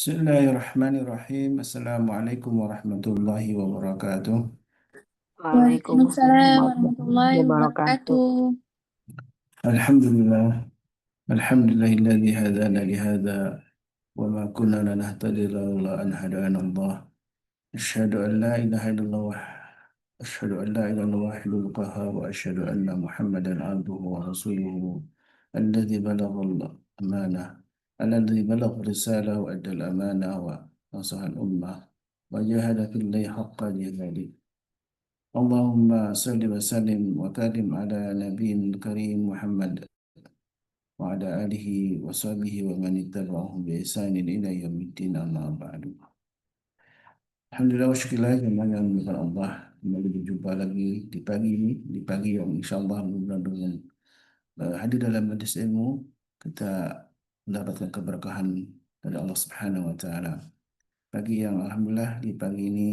Bismillahirrahmanirrahim. Assalamualaikum warahmatullahi wabarakatuh. Waalaikumsalam Waalaikumsalam warahmatullahi warahmatullahi wabarakatuh. wabarakatuh. Alhamdulillah. Alhamdulillahilladzi hadana lihada wa ma kunna lanahtadiya laula an hadana Allah. Asyhadu an la ilaha illallah wa asyhadu an la ilaha illallah wahidul qahhar wa asyhadu anna Muhammadan abduhu wa rasuluhu alladzi balaghal amanah alladzi balagha risalah wa addal amanah wa nasaha al ummah wa jahada fillahi haqqa jihadi. Allahumma salli wa sallim wa karim ala nabiyyin karim Muhammad wa ala alihi wa sahbihi wa man ittaba'ahum bi ihsanin ila yaumiddin amma ba'du. Alhamdulillah wa syukurillah yang menyebabkan Allah kembali berjumpa lagi di pagi ini, di pagi yang insyaallah mudah-mudahan dengan hadir dalam majlis ilmu kita mendapatkan keberkahan dari Allah Subhanahu wa taala. Pagi yang alhamdulillah di pagi ini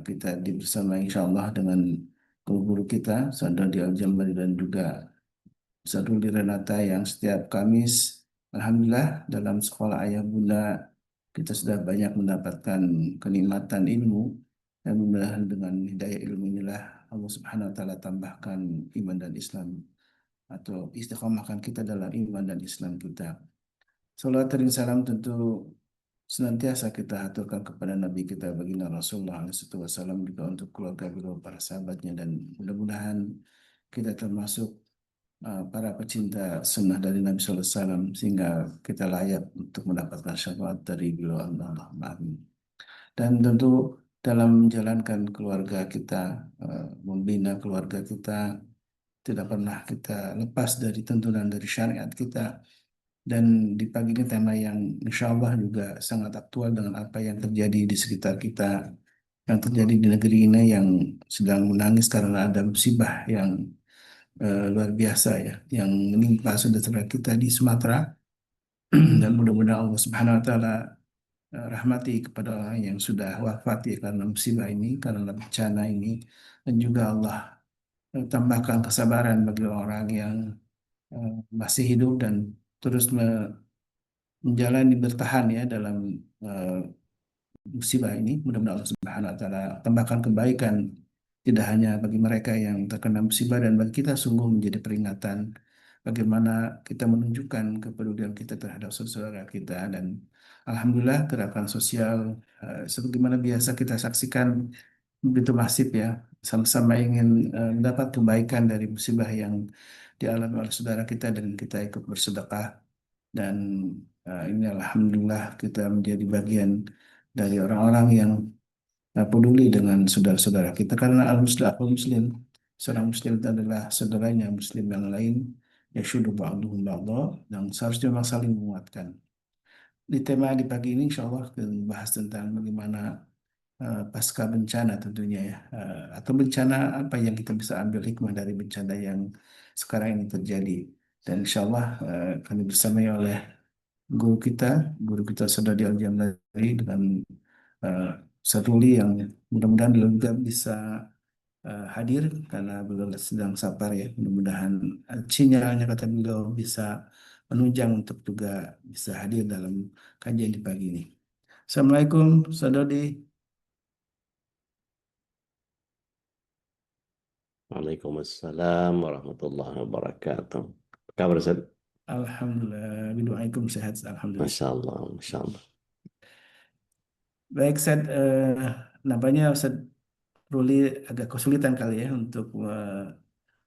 kita bersama insyaallah dengan guru-guru kita, Saudara Al-Jambari dan juga Sadrul Renata yang setiap Kamis, alhamdulillah dalam sekolah ayah bunda kita sudah banyak mendapatkan kenikmatan ilmu dan mudah-mudahan dengan hidayah ilmu inilah Allah Subhanahu wa taala tambahkan iman dan Islam atau istiqamahkan kita dalam iman dan Islam kita. Salawat dan salam tentu senantiasa kita aturkan kepada Nabi kita baginda Rasulullah SAW juga untuk keluarga beliau, para sahabatnya dan mudah-mudahan kita termasuk para pecinta sunnah dari Nabi SAW sehingga kita layak untuk mendapatkan syafaat dari beliau. Allahumma amin. Dan tentu dalam menjalankan keluarga kita, membina keluarga kita, tidak pernah kita lepas dari tuntunan dari syariat kita. Dan di pagi ini tema yang insya Allah juga sangat aktual dengan apa yang terjadi di sekitar kita, yang terjadi di negeri ini yang sedang menangis karena ada musibah yang luar biasa ya, yang menimpa saudara kita di Sumatera. Dan mudah-mudahan Allah Subhanahu Wa Taala rahmati kepada orang yang sudah wafat ya karena musibah ini, karena bencana ini, dan juga Allah tambahkan kesabaran bagi orang yang masih hidup dan terus menjalani bertahan ya dalam eh, musibah ini. Mudah-mudahan Allah Subhanahu wa taala tambahkan kebaikan tidak hanya bagi mereka yang terkena musibah dan bagi kita sungguh menjadi peringatan bagaimana kita menunjukkan kepedulian kita terhadap saudara kita. Dan alhamdulillah gerakan sosial sebagaimana biasa kita saksikan begitu masif ya, sama-sama ingin mendapat kebaikan dari musibah yang dialami oleh saudara kita dan kita ikut bersedekah. Dan ini alhamdulillah kita menjadi bagian dari orang-orang yang peduli dengan saudara-saudara kita karena al-muslim, seorang muslim itu adalah saudaranya muslim yang lain, yasyudu ba'duhum ba'dha, yang seharusnya memang saling menguatkan. Di tema di pagi ini insya Allah kita bahas tentang bagaimana pasca bencana tentunya ya, atau bencana apa yang kita bisa ambil hikmah dari bencana yang sekarang ini terjadi. Dan insya Allah kami bersamai oleh guru kita Saudara Al-Jamlari dengan uh, Sadruli yang mudah-mudahan beliau juga bisa hadir karena beliau sedang safar ya. Mudah-mudahan sinyalnya kata beliau bisa menunjang untuk juga bisa hadir dalam kajian di pagi ini. Assalamualaikum, Saudari. Waalaikumsalam warahmatullahi wabarakatuh. Apa kabar Ustaz? Alhamdulillah, bidu'aikum sehat, Alhamdulillah. Masya Allah, Masya Allah. Baik, Ustaz, nampaknya Ustaz Ruli agak kesulitan kali ya untuk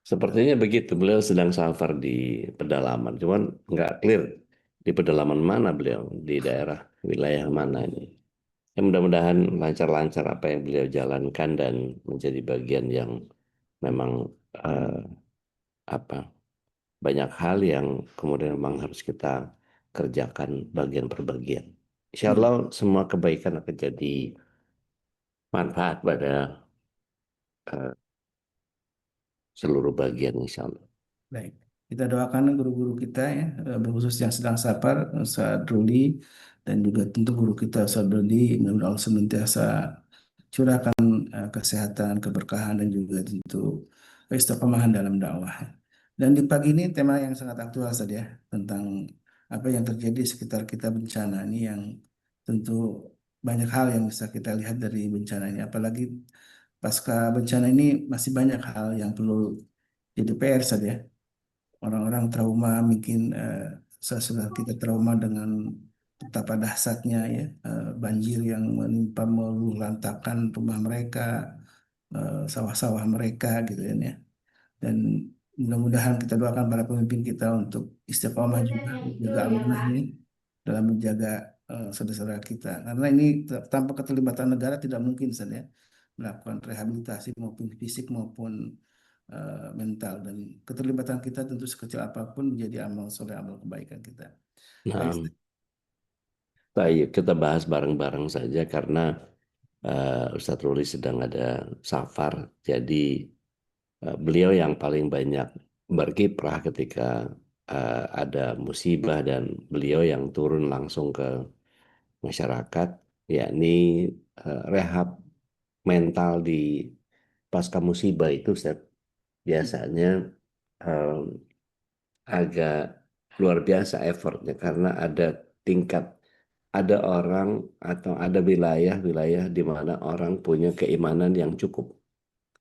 Sepertinya begitu, beliau sedang safar di pedalaman, cuman nggak clear di pedalaman mana beliau, di daerah wilayah mana ini. Ya, mudah-mudahan lancar-lancar apa yang beliau jalankan dan menjadi bagian yang memang eh, apa banyak hal yang kemudian memang harus kita kerjakan bagian per bagian. Insya Allah semua kebaikan akan jadi manfaat pada eh, seluruh bagian insya Allah. baik. Kita doakan guru-guru kita ya, khusus yang sedang safar, Ustaz Ruli, dan juga tentu guru kita Ustaz Dodi, mudah-mudahan Allah senantiasa curahkan kesehatan, keberkahan, dan juga tentu istiqomahan dalam dakwah. Dan di pagi ini tema yang sangat aktual saja tentang apa yang terjadi di sekitar kita bencana ini, yang tentu banyak hal yang bisa kita lihat dari bencana ini. Apalagi pasca bencana ini masih banyak hal yang perlu jadi PR saja. Orang-orang trauma, mungkin sesudah kita trauma dengan betapa dahsyatnya ya, banjir yang menimpa meluluh lantakan rumah mereka, sawah-sawah mereka gitu kan ya. Dan mudah-mudahan kita doakan para pemimpin kita untuk istiqomah juga menjaga amanah ini dalam menjaga saudara-saudara kita. Karena ini tanpa keterlibatan negara tidak mungkin saja melakukan rehabilitasi maupun fisik maupun mental, dan keterlibatan kita tentu sekecil apapun menjadi amal soleh, amal kebaikan kita. Baik, Nah, baik, kita bahas bareng-bareng saja karena Ustadz Ruli sedang ada safar, jadi beliau yang paling banyak berkiprah ketika ada musibah dan beliau yang turun langsung ke masyarakat, yakni rehab mental di pasca musibah itu Ustadz, biasanya eh, agak luar biasa effortnya karena ada tingkat, ada orang atau ada wilayah-wilayah di mana orang punya keimanan yang cukup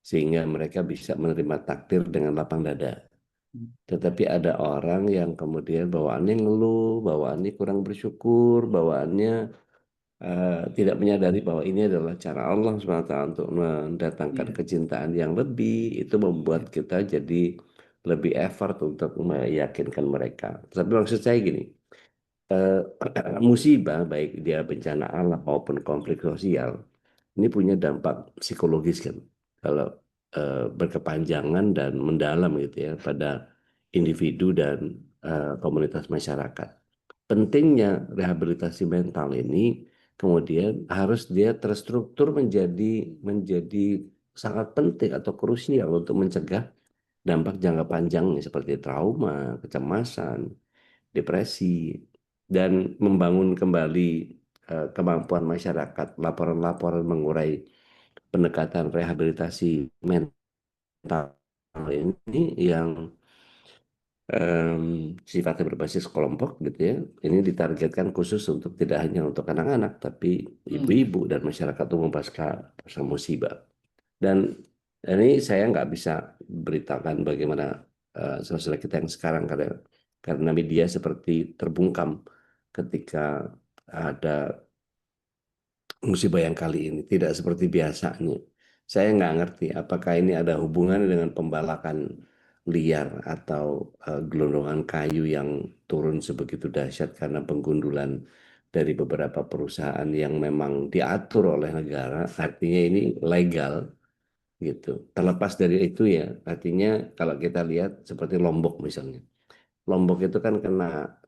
sehingga mereka bisa menerima takdir dengan lapang dada. Tetapi ada orang yang kemudian bawaannya ngeluh, bawaannya kurang bersyukur, bawaannya tidak menyadari bahwa ini adalah cara Allah SWT untuk mendatangkan iya. kecintaan yang lebih. Itu membuat kita jadi lebih effort untuk meyakinkan mereka. Tapi maksud saya gini, eh, musibah baik dia bencana alam maupun konflik sosial ini punya dampak psikologis kan kalau berkepanjangan dan mendalam gitu ya pada individu dan komunitas masyarakat. Pentingnya rehabilitasi mental ini kemudian harus dia terstruktur menjadi sangat penting atau krusial untuk mencegah dampak jangka panjangnya seperti trauma, kecemasan, depresi, dan membangun kembali kemampuan masyarakat. Laporan-laporan mengurai pendekatan rehabilitasi mental ini yang sifatnya berbasis kelompok gitu ya. Ini ditargetkan khusus untuk tidak hanya untuk anak-anak, tapi Hmm. ibu-ibu dan masyarakat umum pasca musibah. Dan ini saya nggak bisa beritakan bagaimana saudara kita yang sekarang karena media seperti terbungkam ketika ada musibah yang kali ini tidak seperti biasanya. Saya nggak ngerti apakah ini ada hubungannya dengan pembalakan liar atau gelondongan kayu yang turun sebegitu dahsyat karena penggundulan dari beberapa perusahaan yang memang diatur oleh negara, artinya ini legal gitu. Terlepas dari itu ya, artinya kalau kita lihat seperti Lombok misalnya. Lombok itu kan kena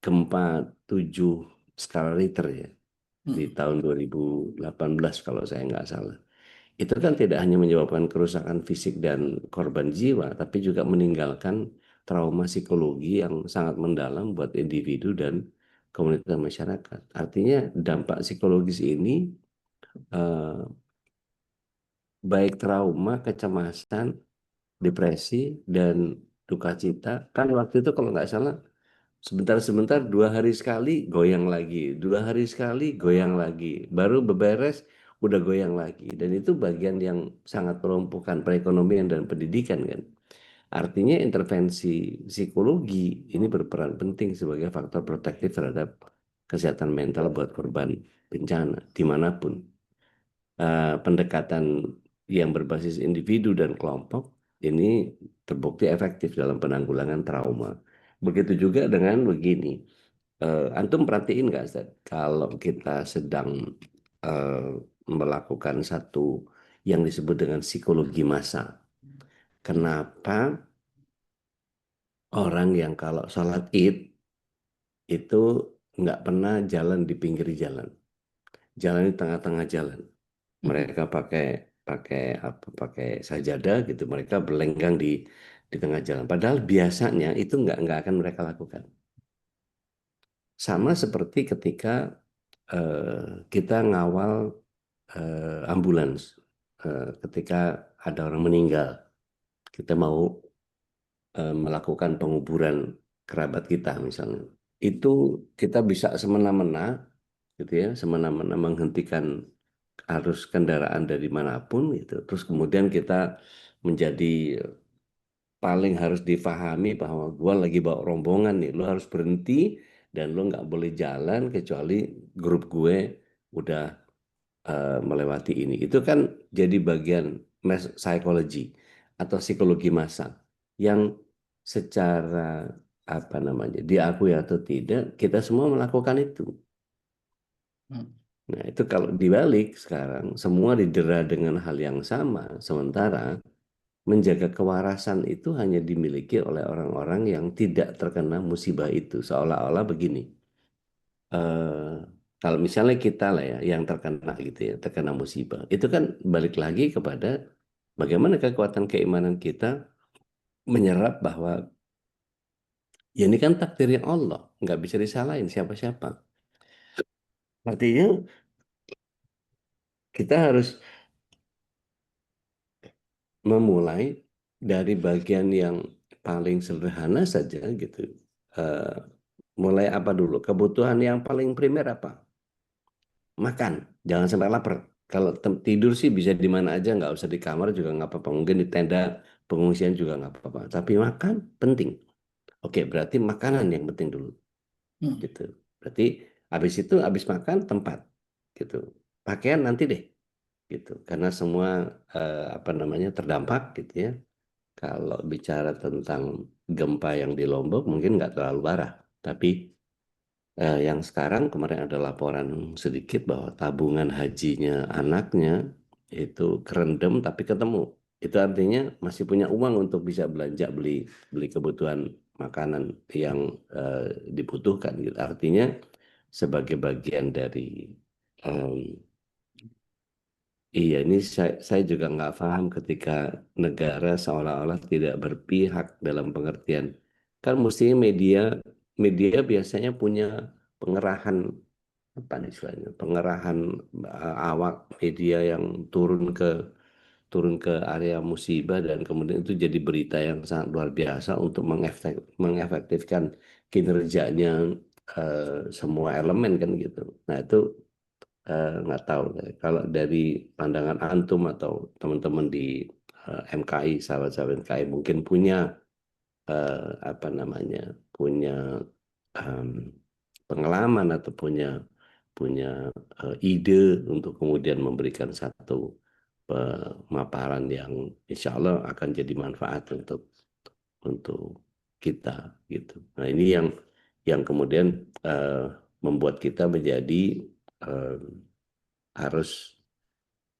gempa 7 skala Richter ya di Hmm. tahun 2018 kalau saya nggak salah. Itu kan tidak hanya menyebabkan kerusakan fisik dan korban jiwa, tapi juga meninggalkan trauma psikologi yang sangat mendalam buat individu dan komunitas masyarakat. Artinya dampak psikologis ini eh, baik trauma, kecemasan, depresi, dan duka cita. Kan waktu itu kalau nggak salah sebentar-sebentar 2 hari sekali goyang lagi, 2 hari sekali goyang lagi, baru beberes udah goyang lagi. Dan itu bagian yang sangat melumpuhkan perekonomian dan pendidikan kan. Artinya intervensi psikologi ini berperan penting sebagai faktor protektif terhadap kesehatan mental buat korban bencana dimanapun. Pendekatan yang berbasis individu dan kelompok ini terbukti efektif dalam penanggulangan trauma. Begitu juga dengan begini, antum perhatiin nggak, Ustaz, kalau kita sedang eh, melakukan satu yang disebut dengan psikologi massa, kenapa orang yang kalau sholat id itu nggak pernah jalan di pinggir jalan, jalan di tengah-tengah jalan. Hmm. Mereka pakai pakai apa pakai sajadah gitu, mereka berlenggang di tengah jalan padahal biasanya itu nggak akan mereka lakukan. Sama seperti ketika kita ngawal ambulans, ketika ada orang meninggal kita mau melakukan penguburan kerabat kita misalnya, itu kita bisa semena-mena gitu ya, semena-mena menghentikan arus kendaraan dari manapun gitu. Terus kemudian kita menjadi paling harus difahami bahwa gua lagi bawa rombongan nih, lu harus berhenti dan lu nggak boleh jalan kecuali grup gue udah melewati ini. Itu kan jadi bagian psikologi atau psikologi massa yang secara apa namanya diakui atau tidak kita semua melakukan itu. Hmm. Nah, itu kalau dibalik sekarang semua didera dengan hal yang sama, sementara menjaga kewarasan itu hanya dimiliki oleh orang-orang yang tidak terkena musibah itu. Seolah-olah begini, eh, kalau misalnya kita lah ya yang terkena gitu ya, terkena musibah, itu kan balik lagi kepada bagaimana kekuatan keimanan kita menyerap bahwa ya ini kan takdirnya Allah, nggak bisa disalahin siapa-siapa. Artinya kita harus memulai dari bagian yang paling sederhana saja gitu. Eh, Mulai apa dulu? Kebutuhan yang paling primer apa? Makan, jangan sampai lapar. Kalau tidur sih bisa di mana aja, nggak usah di kamar juga nggak apa-apa. Mungkin di tenda pengungsian juga nggak apa-apa. Tapi makan penting. Oke, berarti makanan yang penting dulu, Hmm. gitu. Berarti habis itu habis makan tempat, gitu. Pakaian nanti deh, gitu. Karena semua apa namanya terdampak, gitu ya. Kalau bicara tentang gempa yang di Lombok mungkin nggak terlalu parah, tapi yang sekarang kemarin ada laporan sedikit bahwa tabungan hajinya anaknya itu kerendam tapi ketemu. Itu artinya masih punya uang untuk bisa belanja beli beli kebutuhan makanan yang eh, dibutuhkan. Gitu. Artinya sebagai bagian dari em, iya, ini saya juga nggak paham ketika negara seolah-olah tidak berpihak dalam pengertian. Kan mestinya media media biasanya punya pengerahan apa nih istilahnya, pengerahan awak media yang turun ke area musibah dan kemudian itu jadi berita yang sangat luar biasa untuk mengefektifkan kinerjanya semua elemen kan gitu. Nah itu nggak tahu kalau dari pandangan antum atau teman-teman di MKI, sahabat-sahabat MKI mungkin punya apa namanya, punya em, pengalaman atau punya punya ide untuk kemudian memberikan satu pemaparan yang insya Allah akan jadi manfaat untuk kita gitu. Nah ini yang kemudian membuat kita menjadi eh, harus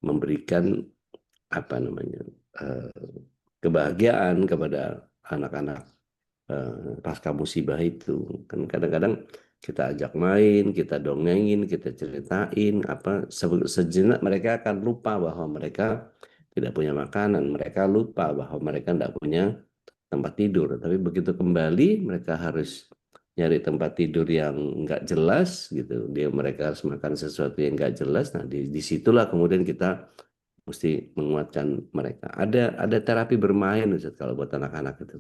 memberikan apa namanya eh, kebahagiaan kepada anak-anak pasca musibah itu. Kan kadang-kadang kita ajak main, kita dongengin, kita ceritain apa sejenak mereka akan lupa bahwa mereka tidak punya makanan, mereka lupa bahwa mereka tidak punya tempat tidur. Tapi begitu kembali mereka harus nyari tempat tidur yang nggak jelas gitu. Mereka harus makan sesuatu yang nggak jelas. Nah, disitulah kemudian kita mesti menguatkan mereka. Ada terapi bermain Ustaz, kalau buat anak-anak itu.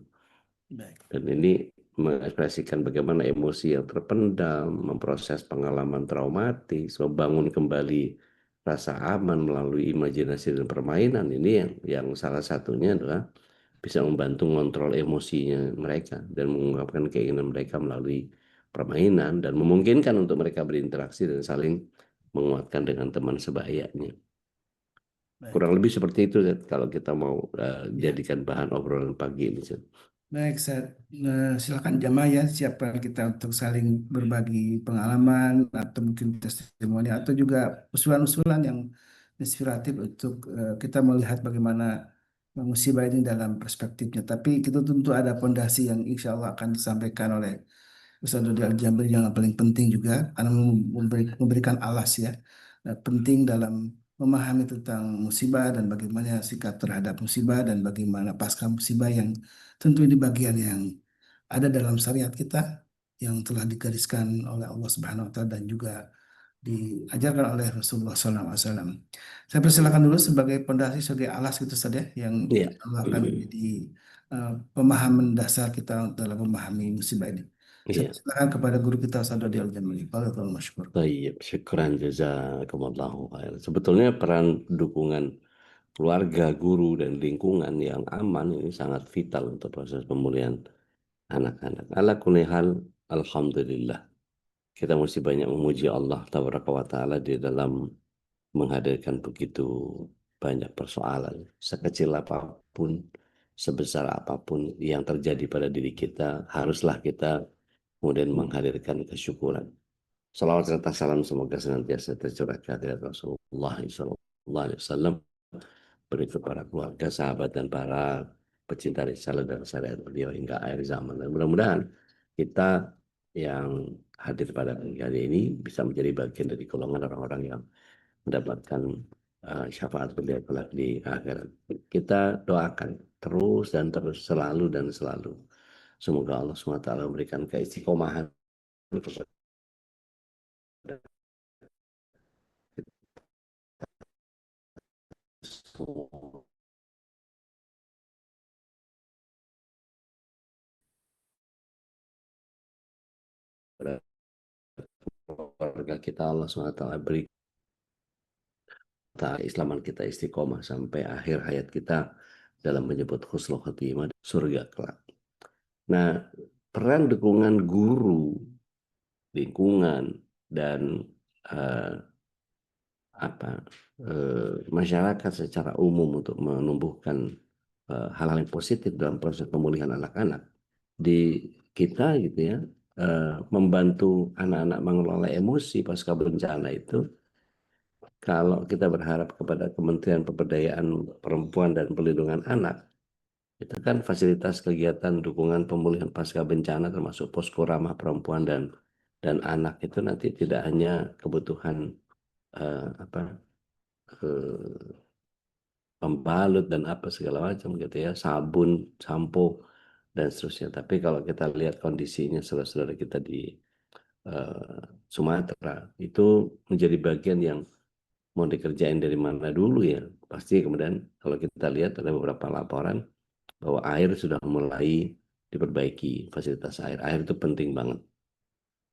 Baik. Dan ini mengekspresikan bagaimana emosi yang terpendam, memproses pengalaman traumatis, membangun kembali rasa aman melalui imajinasi dan permainan. Ini yang salah satunya adalah bisa membantu mengontrol emosinya mereka dan mengungkapkan keinginan mereka melalui permainan dan memungkinkan untuk mereka berinteraksi dan saling menguatkan dengan teman sebayanya. Baik. Kurang lebih seperti itu Zed, kalau kita mau Ya. jadikan bahan obrolan pagi ini. Zed. Baik, saya silakan jamaah ya, siapa kita untuk saling berbagi pengalaman atau mungkin testimoni atau juga usulan-usulan yang inspiratif untuk kita melihat bagaimana musibah ini dalam perspektifnya. Tapi kita tentu ada pondasi yang insya Allah akan disampaikan oleh Ustaz Dodi Al-Jabir yang paling penting juga karena memberikan alas ya. Nah, penting dalam memahami tentang musibah dan bagaimana sikap terhadap musibah dan bagaimana pasca musibah yang tentu ini bagian yang ada dalam syariat kita yang telah digariskan oleh Allah Subhanahu wa taala dan juga diajarkan oleh Rasulullah SAW. Saya persilakan dulu sebagai pondasi, sebagai alas gitu saja yang Iya. Allah akan menjadi pemahaman dasar kita dalam memahami musibah ini. Saya Iya. silakan kepada guru kita Ustaz Dodi Al-Jamili. Barakallahu masykur. Baik, syukran jazakumullahu khair. Sebetulnya peran dukungan keluarga, guru, dan lingkungan yang aman ini sangat vital untuk proses pemulihan anak-anak. Ala kulli hal, alhamdulillah. Kita mesti banyak memuji Allah Tabaraka wa Ta'ala di dalam menghadirkan begitu banyak persoalan. Sekecil apapun, sebesar apapun yang terjadi pada diri kita, haruslah kita kemudian menghadirkan kesyukuran. Salawat serta salam semoga senantiasa tercurah ke hadirat Rasulullah SAW, berikut para keluarga, sahabat, dan para pecinta risalah dan syariat beliau hingga akhir zaman. Dan mudah-mudahan kita yang hadir pada pagi hari ini bisa menjadi bagian dari golongan orang-orang yang mendapatkan syafaat beliau kelak di akhirat. Kita doakan terus dan terus, selalu dan selalu. Semoga Allah SWT memberikan keistiqomahan kepada semua keluarga kita. Allah SWT beri keislaman kita istiqomah sampai akhir hayat kita dalam menyebut husnul khotimah surga kelak. Nah, peran dukungan guru, lingkungan, dan eh, masyarakat secara umum untuk menumbuhkan hal-hal yang positif dalam proses pemulihan anak-anak di kita gitu ya, membantu anak-anak mengelola emosi pasca bencana itu. Kalau kita berharap kepada Kementerian Pemberdayaan Perempuan dan Perlindungan Anak, itu kan fasilitas kegiatan dukungan pemulihan pasca bencana termasuk posko ramah perempuan dan anak itu nanti tidak hanya kebutuhan eh, apa pembalut dan apa segala macam gitu ya, sabun, sampo, dan seterusnya. Tapi kalau kita lihat kondisinya saudara-saudara kita di eh, Sumatera, itu menjadi bagian yang mau dikerjain dari mana dulu ya. Pasti kemudian kalau kita lihat ada beberapa laporan bahwa air sudah mulai diperbaiki, fasilitas air. Air itu penting banget.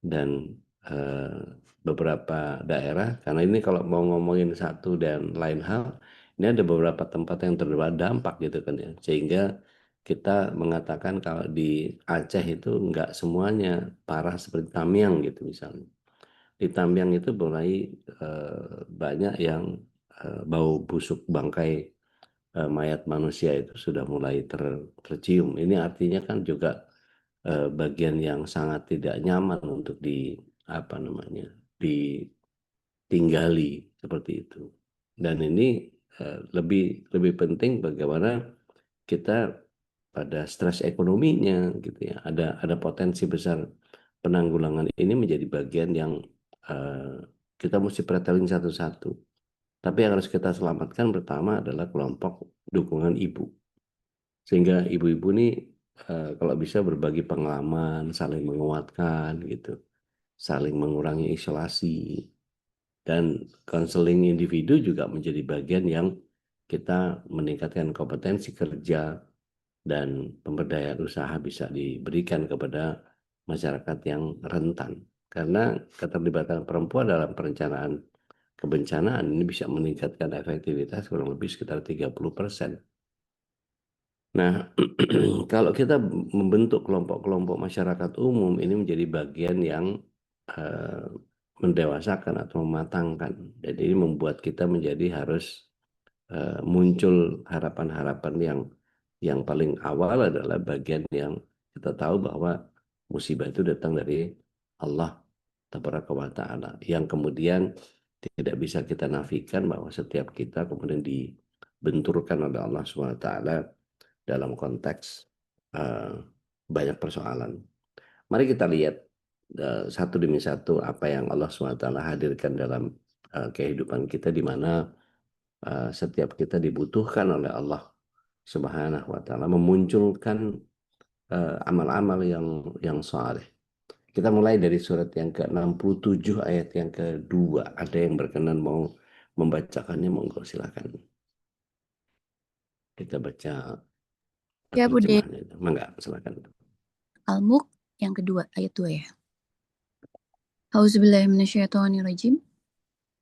Dan eh, beberapa daerah, karena ini kalau mau ngomongin satu dan lain hal, ini ada beberapa tempat yang terdapat dampak gitu kan ya. Sehingga kita mengatakan kalau di Aceh itu enggak semuanya parah seperti Tamiang gitu misalnya. Di Tamiang itu mulai banyak yang bau busuk bangkai mayat manusia itu sudah mulai tercium. Ini artinya kan juga bagian yang sangat tidak nyaman untuk apa namanya ditinggali seperti itu. Dan ini lebih lebih penting bagaimana kita pada stres ekonominya gitu ya. Ada potensi besar penanggulangan ini menjadi bagian yang eh, kita mesti pretelin satu-satu. Tapi yang harus kita selamatkan pertama adalah kelompok dukungan ibu. Sehingga ibu-ibu ini kalau bisa berbagi pengalaman, saling menguatkan gitu, saling mengurangi isolasi, dan konseling individu juga menjadi bagian yang kita meningkatkan kompetensi kerja dan pemberdayaan usaha bisa diberikan kepada masyarakat yang rentan. Karena keterlibatan perempuan dalam perencanaan kebencanaan ini bisa meningkatkan efektivitas kurang lebih sekitar 30%. Nah, kalau kita membentuk kelompok-kelompok masyarakat umum ini menjadi bagian yang eh, mendewasakan atau mematangkan. Jadi ini membuat kita menjadi harus muncul harapan-harapan yang paling awal adalah bagian yang kita tahu bahwa musibah itu datang dari Allah Tabaraka wa Ta'ala, yang kemudian tidak bisa kita nafikan bahwa setiap kita kemudian dibenturkan oleh Allah SWT dalam konteks uh, banyak persoalan. Mari kita lihat satu demi satu apa yang Allah SWT hadirkan dalam kehidupan kita, di mana setiap kita dibutuhkan oleh Allah Subhanahu wa Ta'ala memunculkan amal-amal yang saleh. Kita mulai dari surat yang ke-67 ayat yang kedua. Ada yang berkenan mau membacakannya, monggo silakan. Kita baca Ya, Bude. terjemahnya itu. Mangga, silakan. Al-Mulk yang kedua, ayat 2 ya. Auzubillahiminasyaitonirrajim.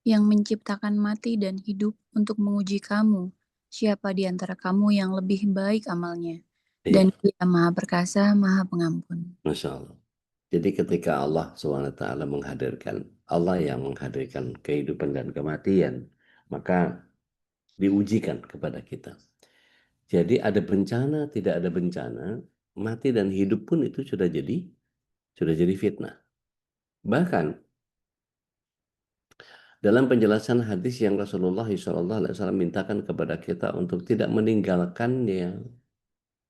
Yang menciptakan mati dan hidup untuk menguji kamu. Siapa di antara kamu yang lebih baik amalnya? Dan Iya, Dia Maha Perkasa, Maha Pengampun. Masya Allah. Jadi ketika Allah SWT menghadirkan, Allah yang menghadirkan kehidupan dan kematian, maka diujikan kepada kita. Jadi ada bencana, tidak ada bencana, mati dan hidup pun itu sudah jadi fitnah. Bahkan dalam penjelasan hadis yang Rasulullah SAW mintakan kepada kita untuk tidak meninggalkannya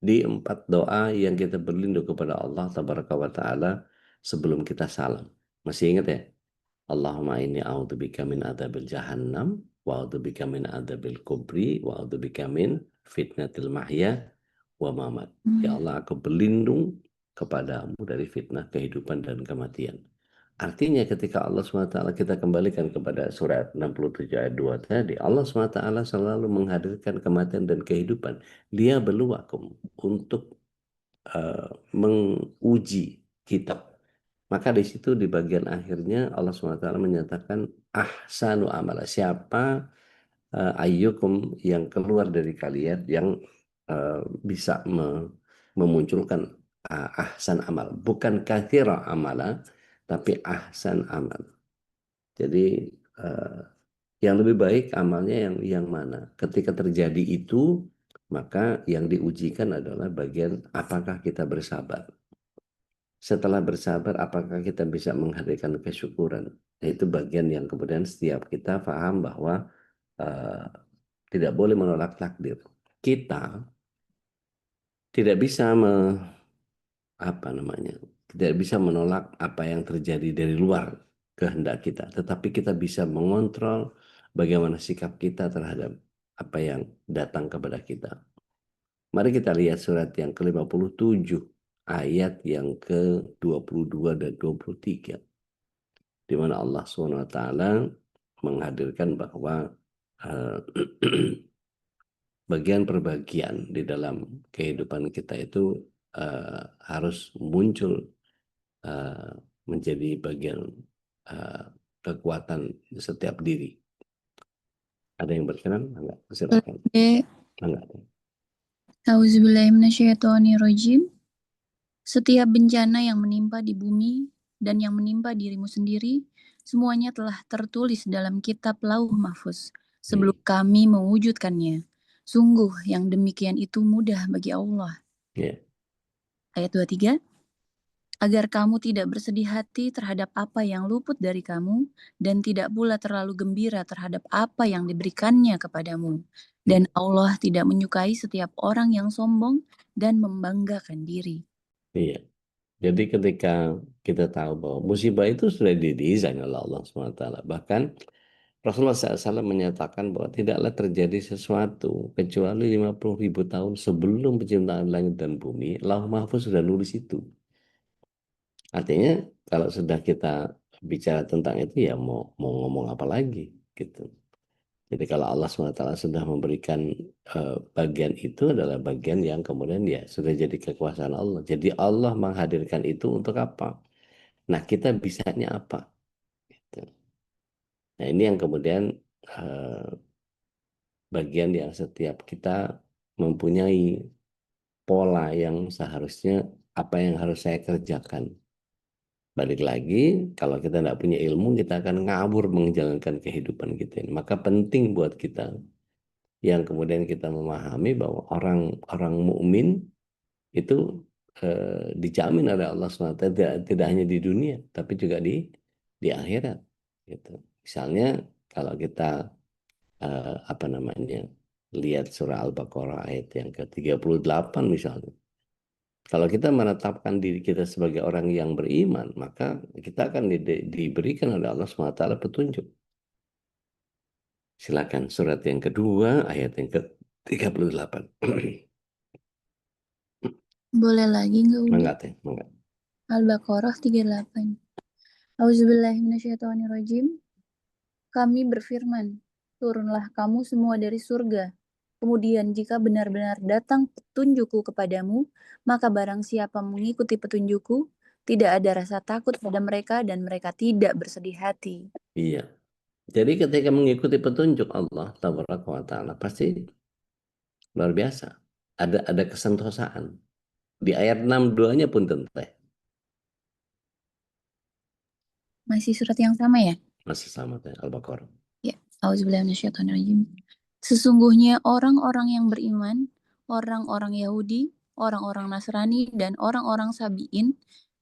di 4 doa yang kita berlindung kepada Allah Tabaraka wa Ta'ala sebelum kita salam. Masih ingat ya? Allahumma inni a'udzubika min adzabil jahannam wa a'udzubika min adzabil kubri wa a'udzubika min fitnatil mahya wa mamat. Ya Allah, aku berlindung kepadamu dari fitnah kehidupan dan kematian. Artinya ketika Allah SWT, kita kembalikan kepada surat 67 ayat 2 tadi, Allah SWT selalu menghadirkan kematian dan kehidupan. Dia berluakum untuk menguji kita. Maka di situ di bagian akhirnya Allah SWT menyatakan ahsanu amala. Siapa ayyukum yang keluar dari kalian yang bisa memunculkan ahsan amal. Bukan kathira amala, tapi ahsan amal. Jadi yang lebih baik amalnya yang mana? Ketika terjadi itu, maka yang diujikan adalah bagian apakah kita bersabar. Setelah bersabar, apakah kita bisa menghadirkan kesyukuran? Nah, itu bagian yang kemudian setiap kita paham bahwa uh, tidak boleh menolak takdir. Kita tidak bisa tidak bisa menolak apa yang terjadi dari luar kehendak kita, tetapi kita bisa mengontrol bagaimana sikap kita terhadap apa yang datang kepada kita. Mari kita lihat surat yang ke-57 ayat yang ke-22 dan 23 di mana Allah SWT menghadirkan bahwa uh, bagian perbagian di dalam kehidupan kita itu harus muncul uh, menjadi bagian uh, kekuatan setiap diri. Ada yang berkenan? Enggak, silakan. Enggak. Auzubillahiminasyaitonirrajim. Setiap bencana yang menimpa di bumi dan yang menimpa dirimu sendiri, semuanya telah tertulis dalam kitab Lauh Mahfuz sebelum kami mewujudkannya. Sungguh yang demikian itu mudah bagi Allah. Yeah. Ayat 23. Agar kamu tidak bersedih hati terhadap apa yang luput dari kamu dan tidak pula terlalu gembira terhadap apa yang diberikannya kepadamu. Dan Allah tidak menyukai setiap orang yang sombong dan membanggakan diri. Iya. Jadi ketika kita tahu bahwa musibah itu sudah didesain oleh Allah SWT. Bahkan Rasulullah SAW menyatakan bahwa tidaklah terjadi sesuatu kecuali 50.000 tahun sebelum penciptaan langit dan bumi. Lauh Mahfuz sudah nulis itu. Artinya kalau sudah kita bicara tentang itu ya mau ngomong apa lagi gitu. Jadi kalau Allah SWT sudah memberikan bagian itu adalah bagian yang kemudian ya sudah jadi kekuasaan Allah. Jadi Allah menghadirkan itu untuk apa? Nah kita bisanya apa? Gitu. Nah ini yang kemudian bagian yang setiap kita mempunyai pola yang seharusnya apa yang harus saya kerjakan. Balik lagi, kalau kita tidak punya ilmu, kita akan ngabur menjalankan kehidupan kita ini. Maka penting buat kita yang kemudian kita memahami bahwa orang mukmin itu dijamin oleh Allah SWT tidak hanya di dunia, tapi juga di akhirat. Gitu. Misalnya kalau kita lihat surah Al-Baqarah ayat yang ke-38 misalnya. Kalau kita menetapkan diri kita sebagai orang yang beriman, maka kita akan diberikan oleh Allah SWT petunjuk. Silakan surat yang kedua, ayat yang ke-38. Boleh lagi nggak udah? Enggak, Teh. Enggak. Al-Baqarah 38. Auzubillahiminasyaitonirrajim. Kami berfirman, turunlah kamu semua dari surga, Kemudian jika benar-benar datang petunjukku kepadamu, maka barang siapa mengikuti petunjukku, tidak ada rasa takut pada mereka dan mereka tidak bersedih hati. Iya. Jadi ketika mengikuti petunjuk Allah Tabaraka wa Ta'ala pasti luar biasa. Ada kesentosaan. Di ayat 62-nya pun tentang Masih surat yang sama ya? masih sama dengan Al-Baqarah. Ya, auzubillahiminasyaitonirrajim. Sesungguhnya orang-orang yang beriman, orang-orang Yahudi, orang-orang Nasrani, dan orang-orang Sabi'in,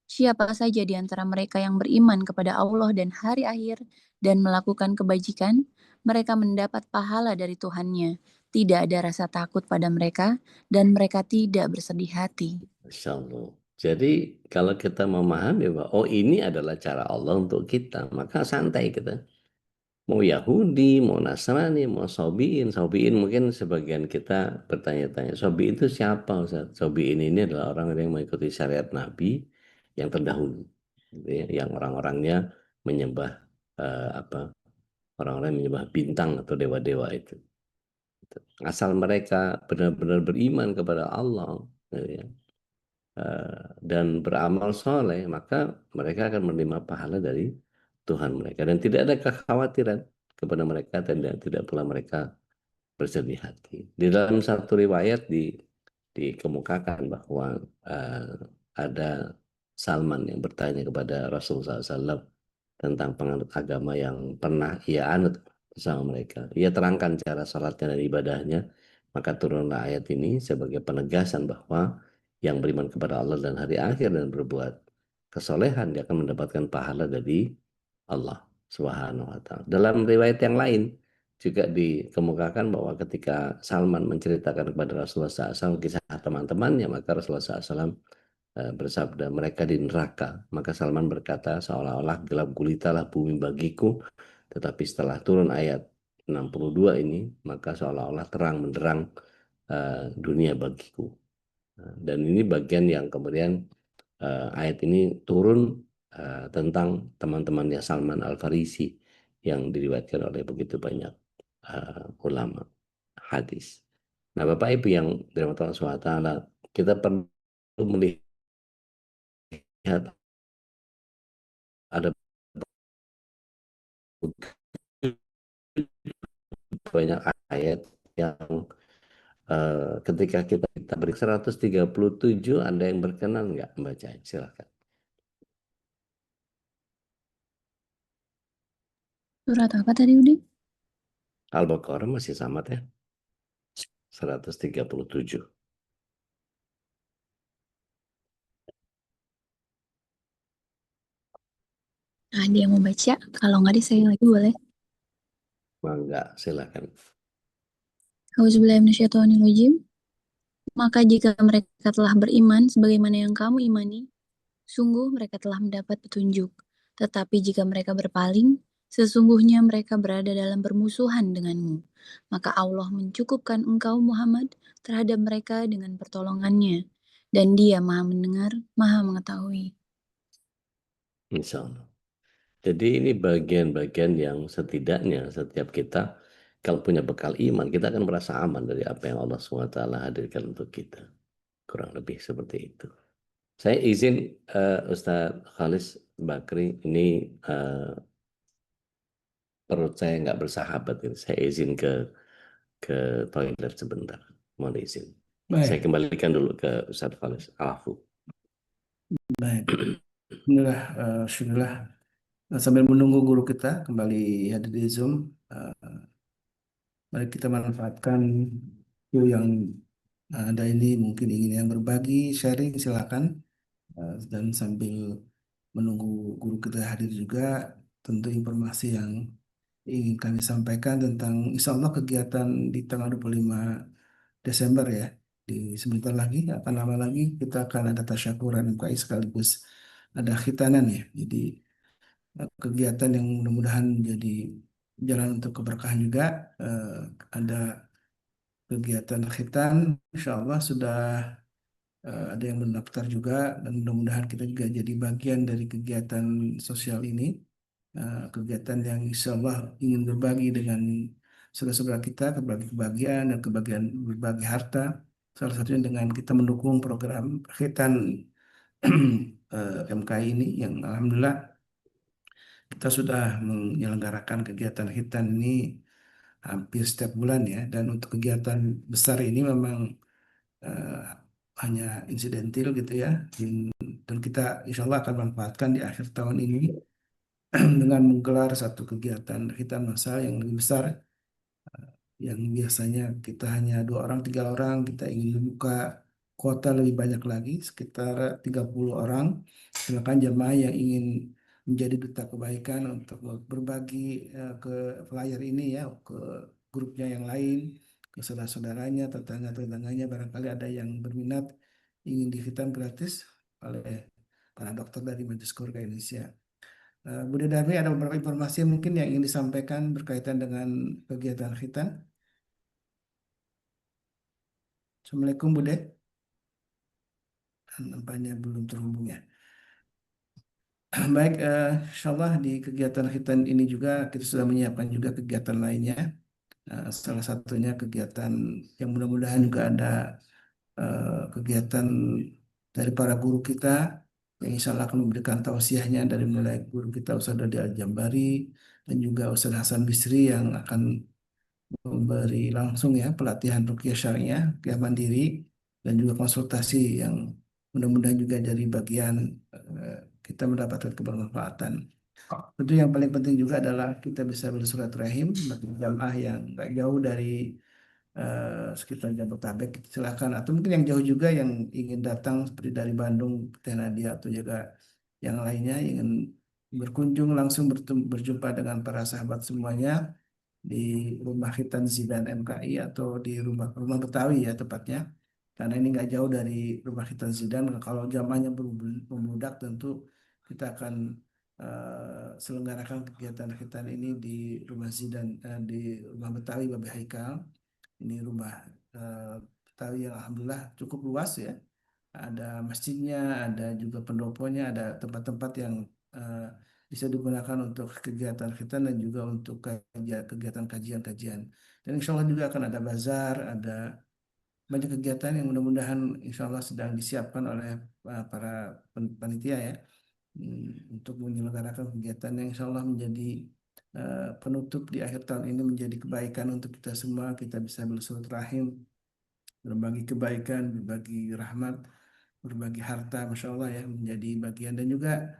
siapa saja di antara mereka yang beriman kepada Allah dan hari akhir dan melakukan kebajikan, mereka mendapat pahala dari Tuhannya. Tidak ada rasa takut pada mereka, dan mereka tidak bersedih hati. Masya Allah. Jadi kalau kita memahami bahwa oh ini adalah cara Allah untuk kita, maka santai kita. Mau Yahudi, mau Nasrani, mau Sobiin. Sobiin mungkin sebagian kita bertanya-tanya, Sobiin itu siapa Ustaz? Sobiin ini adalah orang yang mengikuti syariat Nabi yang terdahulu. Gitu ya, yang orang-orangnya menyembah apa? Orang-orang yang menyembah bintang atau dewa-dewa itu. Asal mereka benar-benar beriman kepada Allah, gitu ya, dan beramal soleh, maka mereka akan menerima pahala dari Tuhan mereka. Dan tidak ada kekhawatiran kepada mereka dan tidak pula mereka bersedih hati. Di dalam satu riwayat dikemukakan bahwa ada Salman yang bertanya kepada Rasulullah SAW tentang penganut agama yang pernah ia anut bersama mereka. Ia terangkan cara salatnya dan ibadahnya, maka turunlah ayat ini sebagai penegasan bahwa yang beriman kepada Allah dan hari akhir dan berbuat kesolehan, dia akan mendapatkan pahala dari Allah Subhanahu wa Ta'ala. Dalam riwayat yang lain juga dikemukakan bahwa ketika Salman menceritakan kepada Rasulullah SAW kisah teman-temannya, maka Rasulullah SAW bersabda, mereka di neraka. Maka Salman berkata, seolah-olah gelap gulitalah bumi bagiku, tetapi setelah turun ayat 62 ini, maka seolah-olah terang menderang dunia bagiku. Dan ini bagian yang kemudian ayat ini turun tentang teman-temannya Salman Al-Farisi yang diriwayatkan oleh begitu banyak ulama hadis. Nah, Bapak Ibu yang dirahmati Allah SWT, kita perlu melihat ada banyak ayat yang ketika kita beri 137, ada yang berkenan nggak membaca? Silakan. Surat apa tadi, Udi? Al-Baqarah masih sama ya, 137. Nah, dia mau baca. Kalau nggak di saya lagi boleh. Mangga, silakan. Auzubillahiminasyaitonirrajim. Maka jika mereka telah beriman sebagaimana yang kamu imani, sungguh mereka telah mendapat petunjuk. Tetapi jika mereka berpaling, sesungguhnya mereka berada dalam permusuhan denganmu. Maka Allah mencukupkan engkau Muhammad terhadap mereka dengan pertolongannya. Dan dia maha mendengar, maha mengetahui. Insya Allah. Jadi ini bagian-bagian yang setidaknya setiap kita kalau punya bekal iman, kita akan merasa aman dari apa yang Allah SWT hadirkan untuk kita. Kurang lebih seperti itu. Saya izin Ustadz Khalis Bakri, ini perut saya nggak bersahabat. Saya izin ke toilet sebentar. Mohon izin. Saya Baik, kembalikan dulu ke Ustadz Khalis. Afu. baik. Inilah, syukurlah. Sambil menunggu guru kita kembali hadir di Zoom, mari kita manfaatkan view yang ada ini, mungkin ingin yang berbagi, sharing, silakan. Dan sambil menunggu guru kita hadir juga, tentu informasi yang ingin kami sampaikan tentang insya Allah kegiatan di tanggal 25 Desember ya. Di sebentar lagi, akan lama lagi, kita akan ada tasyakuran MKI sekaligus ada khitanan ya. Jadi kegiatan yang mudah-mudahan jadi jalan untuk keberkahan juga. Eh, ada kegiatan khitan, insya Allah sudah ada yang mendaftar juga dan mudah-mudahan kita juga jadi bagian dari kegiatan sosial ini. Kegiatan yang insya Allah ingin berbagi dengan saudara-saudara kita, berbagi kebahagiaan dan kebahagiaan berbagi harta. Salah satunya dengan kita mendukung program khitan MKI ini yang alhamdulillah kita sudah menyelenggarakan kegiatan khitan ini hampir setiap bulan ya. Dan untuk kegiatan besar ini memang eh, hanya insidentil gitu ya. Dan kita insya Allah akan manfaatkan di akhir tahun ini dengan menggelar satu kegiatan khitan massal yang lebih besar, yang biasanya kita hanya 2 orang, 3 orang, kita ingin membuka kuota lebih banyak lagi, sekitar 30 orang. Silakan jemaah yang ingin menjadi duta kebaikan untuk berbagi ke flyer ini ya, ke grupnya yang lain, ke saudara-saudaranya, tetangga-tetangganya, barangkali ada yang berminat ingin dihitan gratis oleh para dokter dari Majelis Keluarga Indonesia. Bude Darmi, ada beberapa informasi mungkin yang ingin disampaikan berkaitan dengan kegiatan khitan. Assalamualaikum Bude. Nampaknya belum terhubung ya. Baik, insya Allah di kegiatan khitan ini juga kita sudah menyiapkan juga kegiatan lainnya. Salah satunya kegiatan yang mudah-mudahan juga ada kegiatan dari para guru kita yang insya Allah akan memberikan tausiahnya dari mulai guru kita Ustaz Dodi Al-Jambari dan juga Ustaz Hasan Bisri yang akan memberi langsung ya pelatihan ruqyah syariah, ruqyah mandiri dan juga konsultasi yang mudah-mudahan juga dari bagian kita mendapatkan kebermanfaatan. Tentu yang paling penting juga adalah kita bisa bersilaturahim bagi jamaah yang nggak jauh dari sekitar Jabodetabek, silakan. Atau mungkin yang jauh juga yang ingin datang seperti dari Bandung, Teh Nadia atau juga yang lainnya ingin berkunjung langsung berjumpa dengan para sahabat semuanya di Rumah Khitan Zidan MKI atau di rumah Betawi ya tepatnya. Karena ini nggak jauh dari Rumah Khitan Zidan. Kalau jamaahnya membludak tentu kita akan selenggarakan kegiatan khitan ini di Rumah Zidan, di Rumah Betawi Babe Haikal. Ini rumah Betawi yang alhamdulillah cukup luas ya. Ada masjidnya, ada juga pendoponya, ada tempat-tempat yang eh, bisa digunakan untuk kegiatan khitan dan juga untuk kegiatan kajian-kajian. Dan insya Allah juga akan ada bazar, ada banyak kegiatan yang mudah-mudahan insya Allah sedang disiapkan oleh para panitia ya, untuk menyelenggarakan kegiatan yang insya Allah menjadi penutup di akhir tahun ini, menjadi kebaikan untuk kita semua. Kita bisa bersilaturahim, berbagi kebaikan, berbagi rahmat, berbagi harta, masya Allah ya, menjadi bagian. Dan juga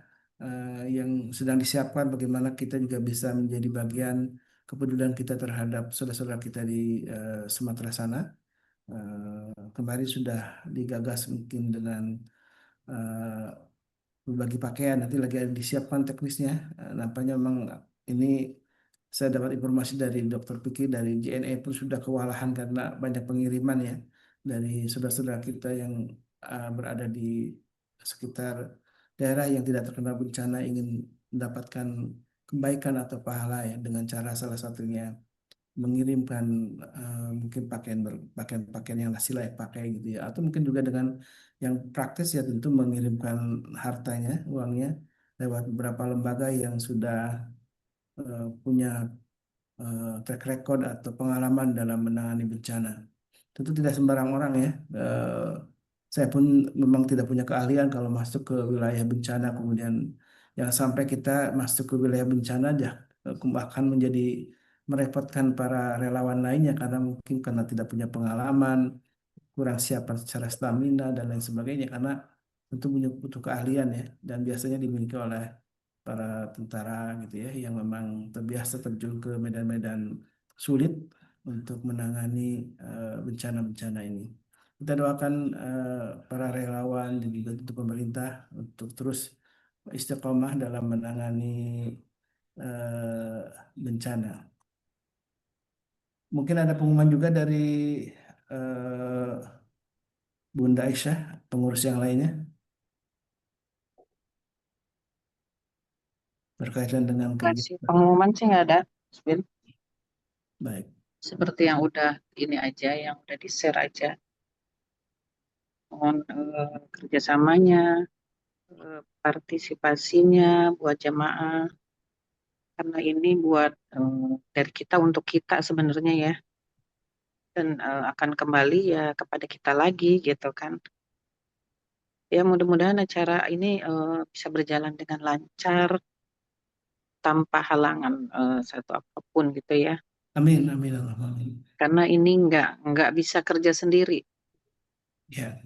yang sedang disiapkan bagaimana kita juga bisa menjadi bagian kepedulian kita terhadap saudara-saudara kita di Sumatera sana. Kemarin sudah digagas mungkin dengan eh, berbagi pakaian, nanti lagi disiapkan teknisnya. Nampaknya memang ini saya dapat informasi dari Dokter Piki dari JNE pun sudah kewalahan karena banyak pengiriman ya dari saudara-saudara kita yang berada di sekitar daerah yang tidak terkena bencana, ingin mendapatkan kebaikan atau pahala ya dengan cara salah satunya mengirimkan mungkin pakaian-pakaian yang masih layak pakai gitu ya, atau mungkin juga dengan yang praktis ya tentu mengirimkan hartanya, uangnya lewat beberapa lembaga yang sudah punya track record atau pengalaman dalam menangani bencana. Tentu tidak sembarang orang ya. Saya pun memang tidak punya keahlian kalau masuk ke wilayah bencana, kemudian yang sampai kita masuk ke wilayah bencana aja akan menjadi merepotkan para relawan lainnya karena mungkin karena tidak punya pengalaman, kurang siap secara stamina dan lain sebagainya, karena tentu butuh keahlian ya, dan biasanya dimiliki oleh para tentara gitu ya yang memang terbiasa terjun ke medan-medan sulit untuk menangani bencana-bencana ini. Kita doakan para relawan dan juga untuk pemerintah untuk terus istiqomah dalam menangani bencana. Mungkin ada pengumuman juga dari eh, Bunda Aisyah, pengurus yang lainnya, berkaitan dengan Kasih kegiatan. pengumuman sih nggak ada, Bil. Baik, Seperti yang udah ini aja, yang udah di-share aja. Mohon kerjasamanya, partisipasinya buat jamaah. karena ini buat dari kita untuk kita sebenarnya ya, dan akan kembali ya kepada kita lagi gitu kan. Ya mudah-mudahan acara ini bisa berjalan dengan lancar tanpa halangan satu apapun gitu ya. Amin, amin, Allahumma amin. Karena ini nggak bisa kerja sendiri, Ya,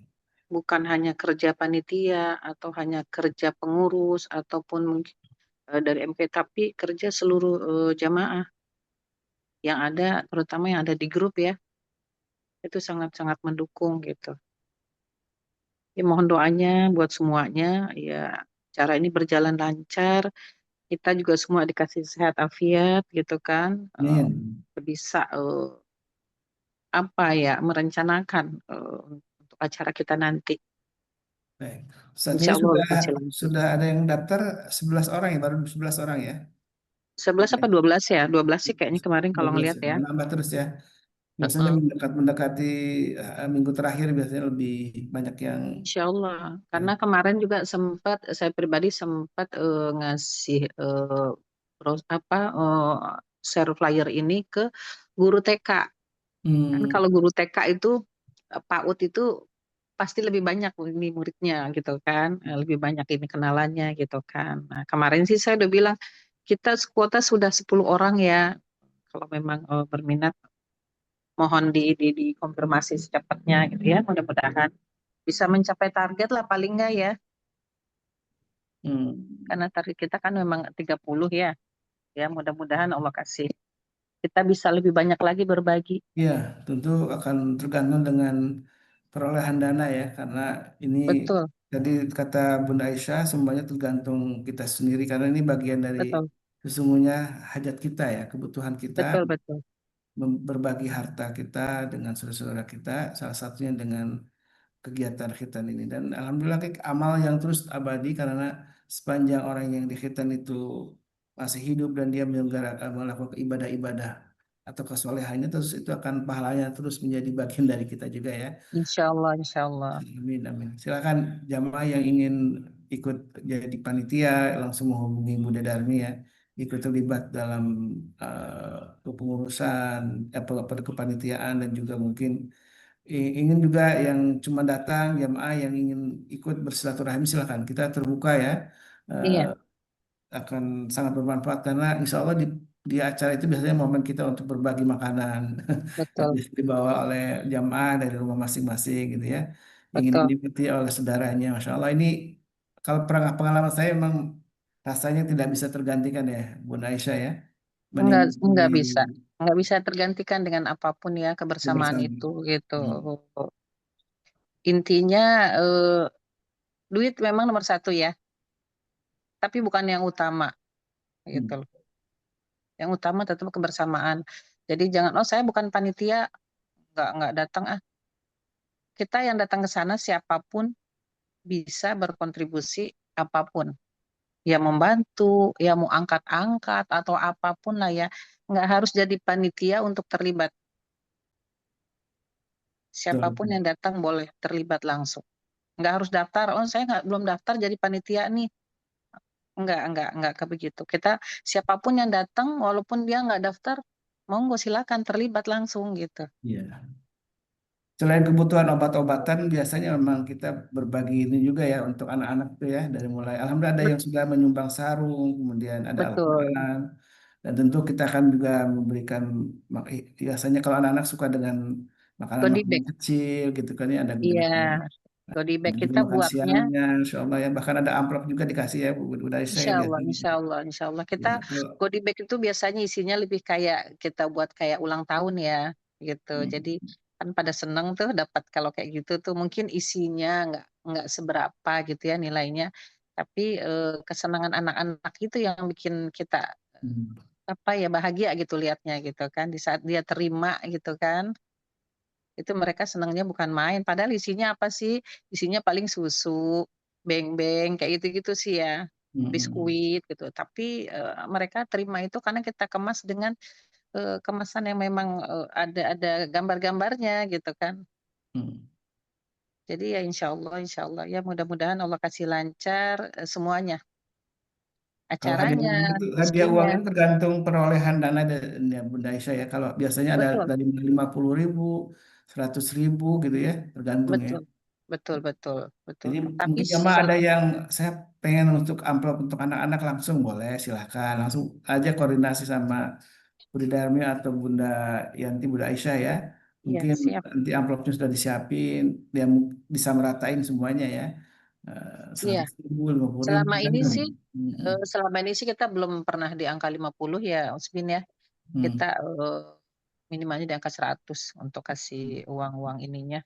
bukan hanya kerja panitia atau hanya kerja pengurus ataupun mungkin dari MK, tapi kerja seluruh jamaah yang ada, terutama yang ada di grup ya, itu sangat-sangat mendukung gitu. Ya mohon doanya buat semuanya, ya cara ini berjalan lancar, kita juga semua dikasih sehat afiat gitu kan, amin. bisa apa ya merencanakan untuk acara kita nanti. Baik. Saat Insya ini Allah sudah Allah kasih lancar. sudah ada yang daftar 11 orang ya, baru 11 orang ya. 11 apa 12 ya? 12 sih kayaknya kemarin kalau 12 ngelihat ya, ya. menambah terus ya. Biasanya Heeh. mendekati minggu terakhir biasanya lebih banyak yang Insya Allah. ya. Karena kemarin juga sempat, saya pribadi sempat ngasih share flyer ini ke guru TK. Kan Hmm, kalau guru TK itu PAUD itu pasti lebih banyak ini muridnya gitu kan, lebih banyak ini kenalannya gitu kan. Nah, kemarin sih saya udah bilang kita kuota sudah 10 orang ya. Kalau memang berminat mohon dikonfirmasi secepatnya gitu ya. Mudah-mudahan bisa mencapai target lah paling enggak ya. hmm. Karena target kita kan memang 30 ya. Ya, mudah-mudahan Allah kasih kita bisa lebih banyak lagi berbagi. Ya, tentu akan tergantung dengan perolehan dana ya, karena ini Betul, tadi kata Bunda Aisyah semuanya tergantung kita sendiri, karena ini bagian dari betul, sesungguhnya hajat kita ya, kebutuhan kita betul, betul. berbagi harta kita dengan saudara-saudara kita, salah satunya dengan kegiatan khitan ini. Dan alhamdulillah amal yang terus abadi karena sepanjang orang yang di khitan itu masih hidup dan dia melakukan ibadah-ibadah atau kesolehannya, terus itu akan pahalanya terus menjadi bagian dari kita juga ya. Insya Allah, insya Allah. Amin, amin. Silakan jamaah yang ingin ikut jadi panitia langsung menghubungi Bunda Darmi ya, ikut terlibat dalam kepengurusan, kepanitiaan, dan juga mungkin ingin juga yang cuma datang jamaah yang ingin ikut bersilaturahmi, silakan, kita terbuka ya. Eh, Iya, akan sangat bermanfaat karena insya Allah di acara itu biasanya momen kita untuk berbagi makanan yang betul, bisa dibawa oleh jamaah dari rumah masing-masing gitu ya, ingin betul. dinikmati oleh saudaranya. Masya Allah, ini kalau pengalaman saya memang rasanya tidak bisa tergantikan ya Bunda Aisyah ya, menikmati Enggak bisa. Enggak bisa tergantikan dengan apapun ya kebersamaan bersama. itu gitu. Hmm. Intinya duit memang nomor satu ya, tapi bukan yang utama gitu Hmm. loh. Yang utama tetap kebersamaan. Jadi jangan, oh saya bukan panitia, nggak datang ah. Kita yang datang ke sana siapapun bisa berkontribusi apapun. Ya membantu, ya mau angkat-angkat atau apapun lah ya. Nggak harus jadi panitia untuk terlibat. Siapapun Betul. yang datang boleh terlibat langsung. Nggak harus daftar. Oh saya belum daftar jadi panitia nih. Nggak ke begitu. Kita siapapun yang datang, walaupun dia nggak daftar, monggo silakan terlibat langsung gitu. Iya. Selain kebutuhan obat-obatan, biasanya memang kita berbagi ini juga ya untuk anak-anak tuh ya, dari mulai alhamdulillah ada Bet- yang sudah menyumbang sarung, kemudian ada Betul. Al-Quran, dan tentu kita akan juga memberikan biasanya kalau anak-anak suka dengan Goodie makanan-makanan bag. kecil gitu kan ya, ada Iya, goodie goodie bag juga kita makan buatnya, siangnya, insya Allah ya, bahkan ada amplop juga dikasih ya Bu Daisy ya insya Allah, biasanya. insya Allah, insya Allah. Kita Ya, kalau, goodie bag itu biasanya isinya lebih kayak kita buat kayak ulang tahun ya, gitu. Jadi hmm, kan pada seneng tuh dapat kalau kayak gitu tuh mungkin isinya nggak seberapa gitu ya nilainya, tapi kesenangan anak-anak itu yang bikin kita hmm, apa ya bahagia gitu liatnya gitu kan di saat dia terima gitu kan. Itu mereka senangnya bukan main. Padahal isinya apa sih? Isinya paling susu, beng-beng, kayak gitu-gitu sih ya. hmm, Biskuit gitu. Tapi mereka terima itu karena kita kemas dengan kemasan yang memang ada gambar-gambarnya gitu kan. hmm. Jadi ya insya Allah ya mudah-mudahan Allah kasih lancar semuanya. Kalau hadiah acaranya, uang itu, hadiah uang rezekinya. itu tergantung perolehan dana dari ya, Bunda Aisyah ya. Kalau biasanya ada Betul, dari 50.000, 100.000 gitu ya, tergantung ya. betul, betul, betul, betul. Jadi Tapi mungkin jamaah ada yang saya pengen untuk amplop untuk anak-anak langsung boleh silahkan langsung aja koordinasi sama Bunda Darmi atau Bunda Yanti, Bunda Aisyah ya. iya Mungkin siap. nanti amplopnya sudah disiapin, dia bisa meratain semuanya ya. Iya, 100.000, 50.000 selama ini tergantung. sih Mm-mm. selama ini sih kita belum pernah di angka 50 ya, Usbin ya. Hmm. Kita minimalnya di angka 100 untuk kasih uang-uang ininya.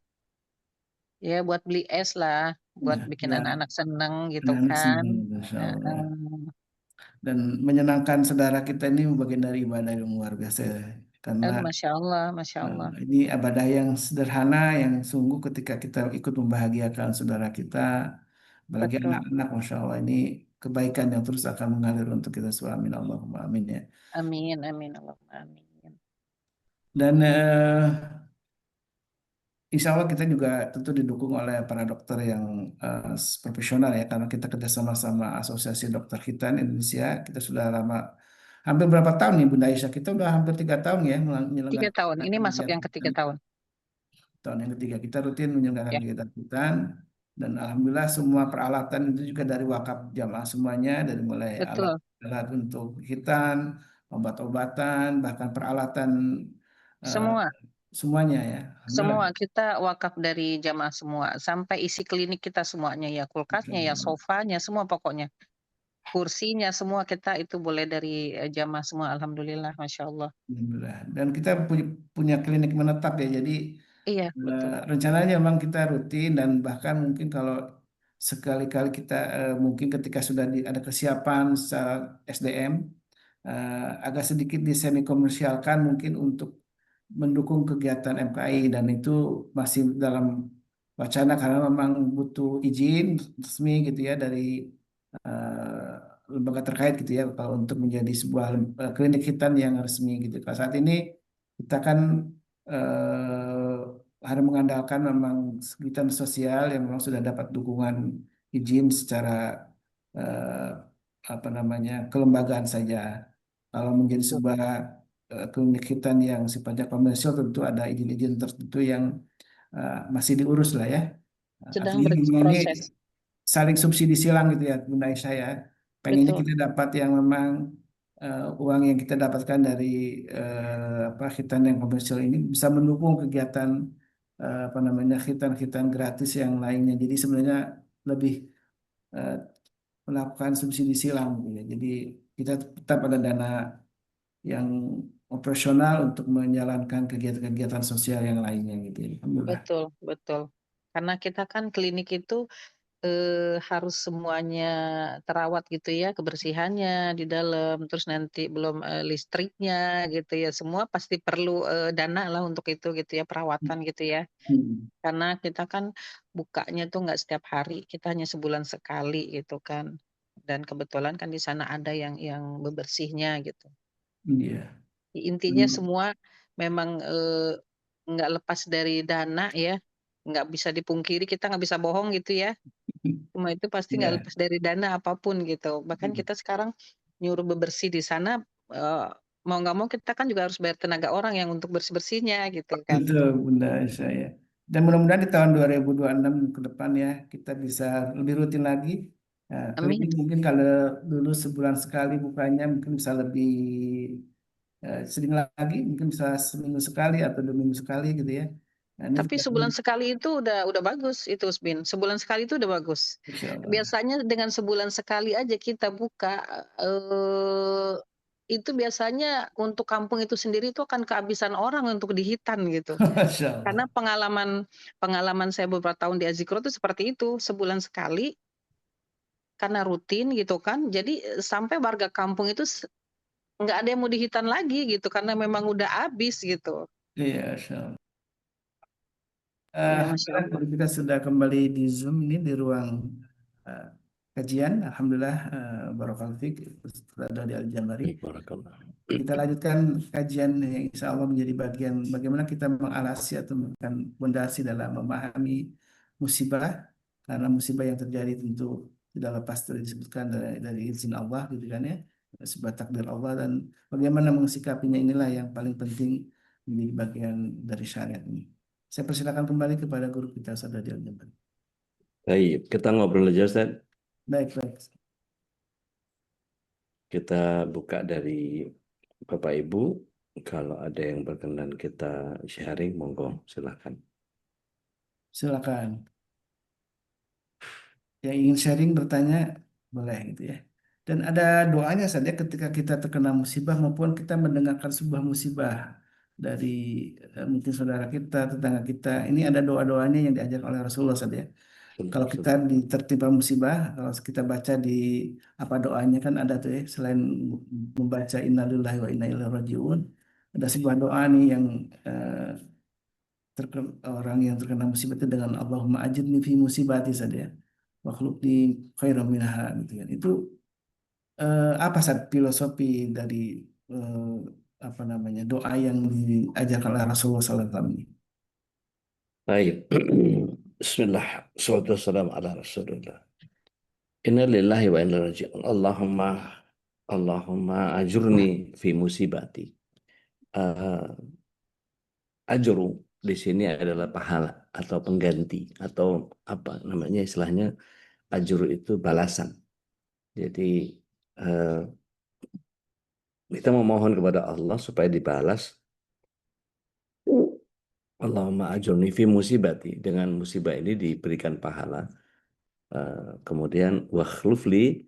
Ya buat beli es lah, buat Ya, bikin ya, anak-anak seneng gitu anak-anak kan. senang, Masya Allah. Heeh. Dan menyenangkan saudara kita ini bagian dari ibadah yang luar biasa. Karena Aduh, Masya Allah, Masya Allah. ini ibadah yang sederhana, yang sungguh ketika kita ikut membahagiakan saudara kita, apalagi Betul. anak-anak, Masya Allah, ini kebaikan yang terus akan mengalir untuk kita semua. Amin, Allahumma amin ya. Amin, amin, Allahumma amin. Dan insya Allah kita juga tentu didukung oleh para dokter yang profesional ya, karena kita kerjasama sama Asosiasi Dokter Hitan Indonesia. Kita sudah lama, hampir berapa tahun nih Bunda Aisyah? Kita udah hampir 3 tahun ya 3 tahun, menyelenggarakan ini masuk kegiatan yang hitan. ketiga tahun. Tahun yang ketiga kita rutin menyelenggarakan Ya, kegiatan hitan, dan alhamdulillah semua peralatan itu juga dari wakaf jamaah semuanya, dari mulai betul. alat untuk hitan, obat-obatan, bahkan peralatan eh, Semua, semuanya ya. Alhamdulillah. semua kita wakaf dari jamaah semua, sampai isi klinik kita semuanya ya, Insya kulkasnya ya, Allah. sofanya, semua pokoknya. Kursinya semua kita itu boleh dari jamaah semua, alhamdulillah, Masya Allah. Alhamdulillah. Dan kita punya klinik menetap ya. Jadi Iya, betul. rencananya memang kita rutin, dan bahkan mungkin kalau sekali-kali kita mungkin ketika sudah ada kesiapan secara SDM, agak sedikit disemi komersialkan mungkin untuk mendukung kegiatan MKI, dan itu masih dalam wacana karena memang butuh izin resmi gitu ya dari eh, lembaga terkait gitu ya kalau untuk menjadi sebuah klinik hitan yang resmi gitu. Kalau saat ini kita kan harus mengandalkan memang kegiatan sosial yang memang sudah dapat dukungan izin secara eh, apa namanya kelembagaan saja. Kalau menjadi sebuah klinik hitan yang sifatnya komersial tentu ada izin-izin tertentu yang masih diurus lah ya. Sedang Artinya memang ini berproses. saling subsidi silang gitu ya Bunda Aisyah ya. Pengennya Betul, kita dapat yang memang uang yang kita dapatkan dari apa hitan yang komersial ini bisa mendukung kegiatan apa namanya hitan-hitan gratis yang lainnya. Jadi sebenarnya lebih eh, melakukan subsidi silang gitu ya. Jadi kita tetap ada dana yang operasional untuk menjalankan kegiatan-kegiatan sosial yang lainnya gitu ya. Alhamdulillah. betul, betul. Karena kita kan klinik itu harus semuanya terawat gitu ya, kebersihannya di dalam, terus nanti belum listriknya gitu ya, semua pasti perlu dana lah untuk itu gitu ya, perawatan gitu ya. Hmm. Karena kita kan bukanya tuh nggak setiap hari, kita hanya sebulan sekali gitu kan. Dan kebetulan kan di sana ada yang bebersihnya gitu. Iya. Intinya Hmm. semua memang nggak lepas dari dana ya, nggak bisa dipungkiri, kita nggak bisa bohong gitu ya. Semua itu pasti nggak Iya. lepas dari dana apapun gitu. Bahkan kita sekarang nyuruh bebersih di sana, eee, mau nggak mau kita kan juga harus bayar tenaga orang yang untuk bersih-bersihnya gitu kan. Betul, Bunda saya. Dan mudah-mudahan di tahun 2026 ke depan ya kita bisa lebih rutin lagi. Nah, Amin. klinik mungkin kalau dulu sebulan sekali bukanya mungkin bisa lebih sering lagi, mungkin bisa seminggu sekali atau 2 minggu sekali gitu ya. Nah, ini Tapi juga sebulan sekali itu udah bagus itu, Usbin. Sebulan sekali itu udah bagus. Insya Allah. Biasanya dengan sebulan sekali aja kita buka, eee, itu biasanya untuk kampung itu sendiri itu akan kehabisan orang untuk di Hitan gitu. Masya Karena Allah. pengalaman pengalaman saya beberapa tahun di Azikro itu seperti itu, sebulan sekali karena rutin gitu kan, jadi, sampai warga kampung itu nggak ada yang mau di Hitan lagi gitu, karena memang udah habis gitu. Iya, Masya Allah. Ya, Masya Alhamdulillah Allah. tadi kita sudah kembali di Zoom ini di ruang eh, kajian. Alhamdulillah Barakallahu fiik Ustaz Dodi Al-Jambari. Barakallah. Kita lanjutkan kajian yang insya Allah menjadi bagian bagaimana kita mengalasi atau memberikan fondasi dalam memahami musibah, karena musibah yang terjadi tentu tidak lepas dari disebutkan dari izin Allah gitu kan ya, sebuah takdir Allah, dan bagaimana mensikapinya inilah yang paling penting di bagian dari syariat ini. Saya persilakan kembali kepada guru kita Ustaz Daniel Jember. Baik, kita ngobrol aja Ustaz. Baik, baik. Kita buka dari Bapak Ibu. Kalau ada yang berkenan kita sharing, monggo silakan. Silakan. Yang ingin sharing bertanya boleh gitu ya. Dan ada doanya saja ketika kita terkena musibah maupun kita mendengarkan sebuah musibah dari mungkin saudara kita, tetangga kita. Ini ada doa-doanya yang diajar oleh Rasulullah saja. Kalau kita tertimpa musibah, kalau kita baca di apa doanya kan ada tuh ya, selain membaca innalillahi wa inna ilaihi rajiun, ada sebuah doa nih yang orang yang terkena musibah itu dengan Allahumma ajirni fi musibati saja, makhluk di khairan minha gitu kan. Itu apa saat filosofi dari eh, apa namanya doa yang diajarkan oleh Rasulullah SAW ini? Baik. Bismillah. Salatu wassalamu ala Rasulullah. Inna lillahi wa inna ilaihi raji'un. Allahumma ajurni fi musibati. Ajru di sini adalah pahala atau pengganti atau apa namanya istilahnya, ajru itu balasan. Jadi eh, kita memohon kepada Allah supaya dibalas. Allahumma ajurni fi musibati, dengan musibah ini diberikan pahala. Kemudian wakhlufli,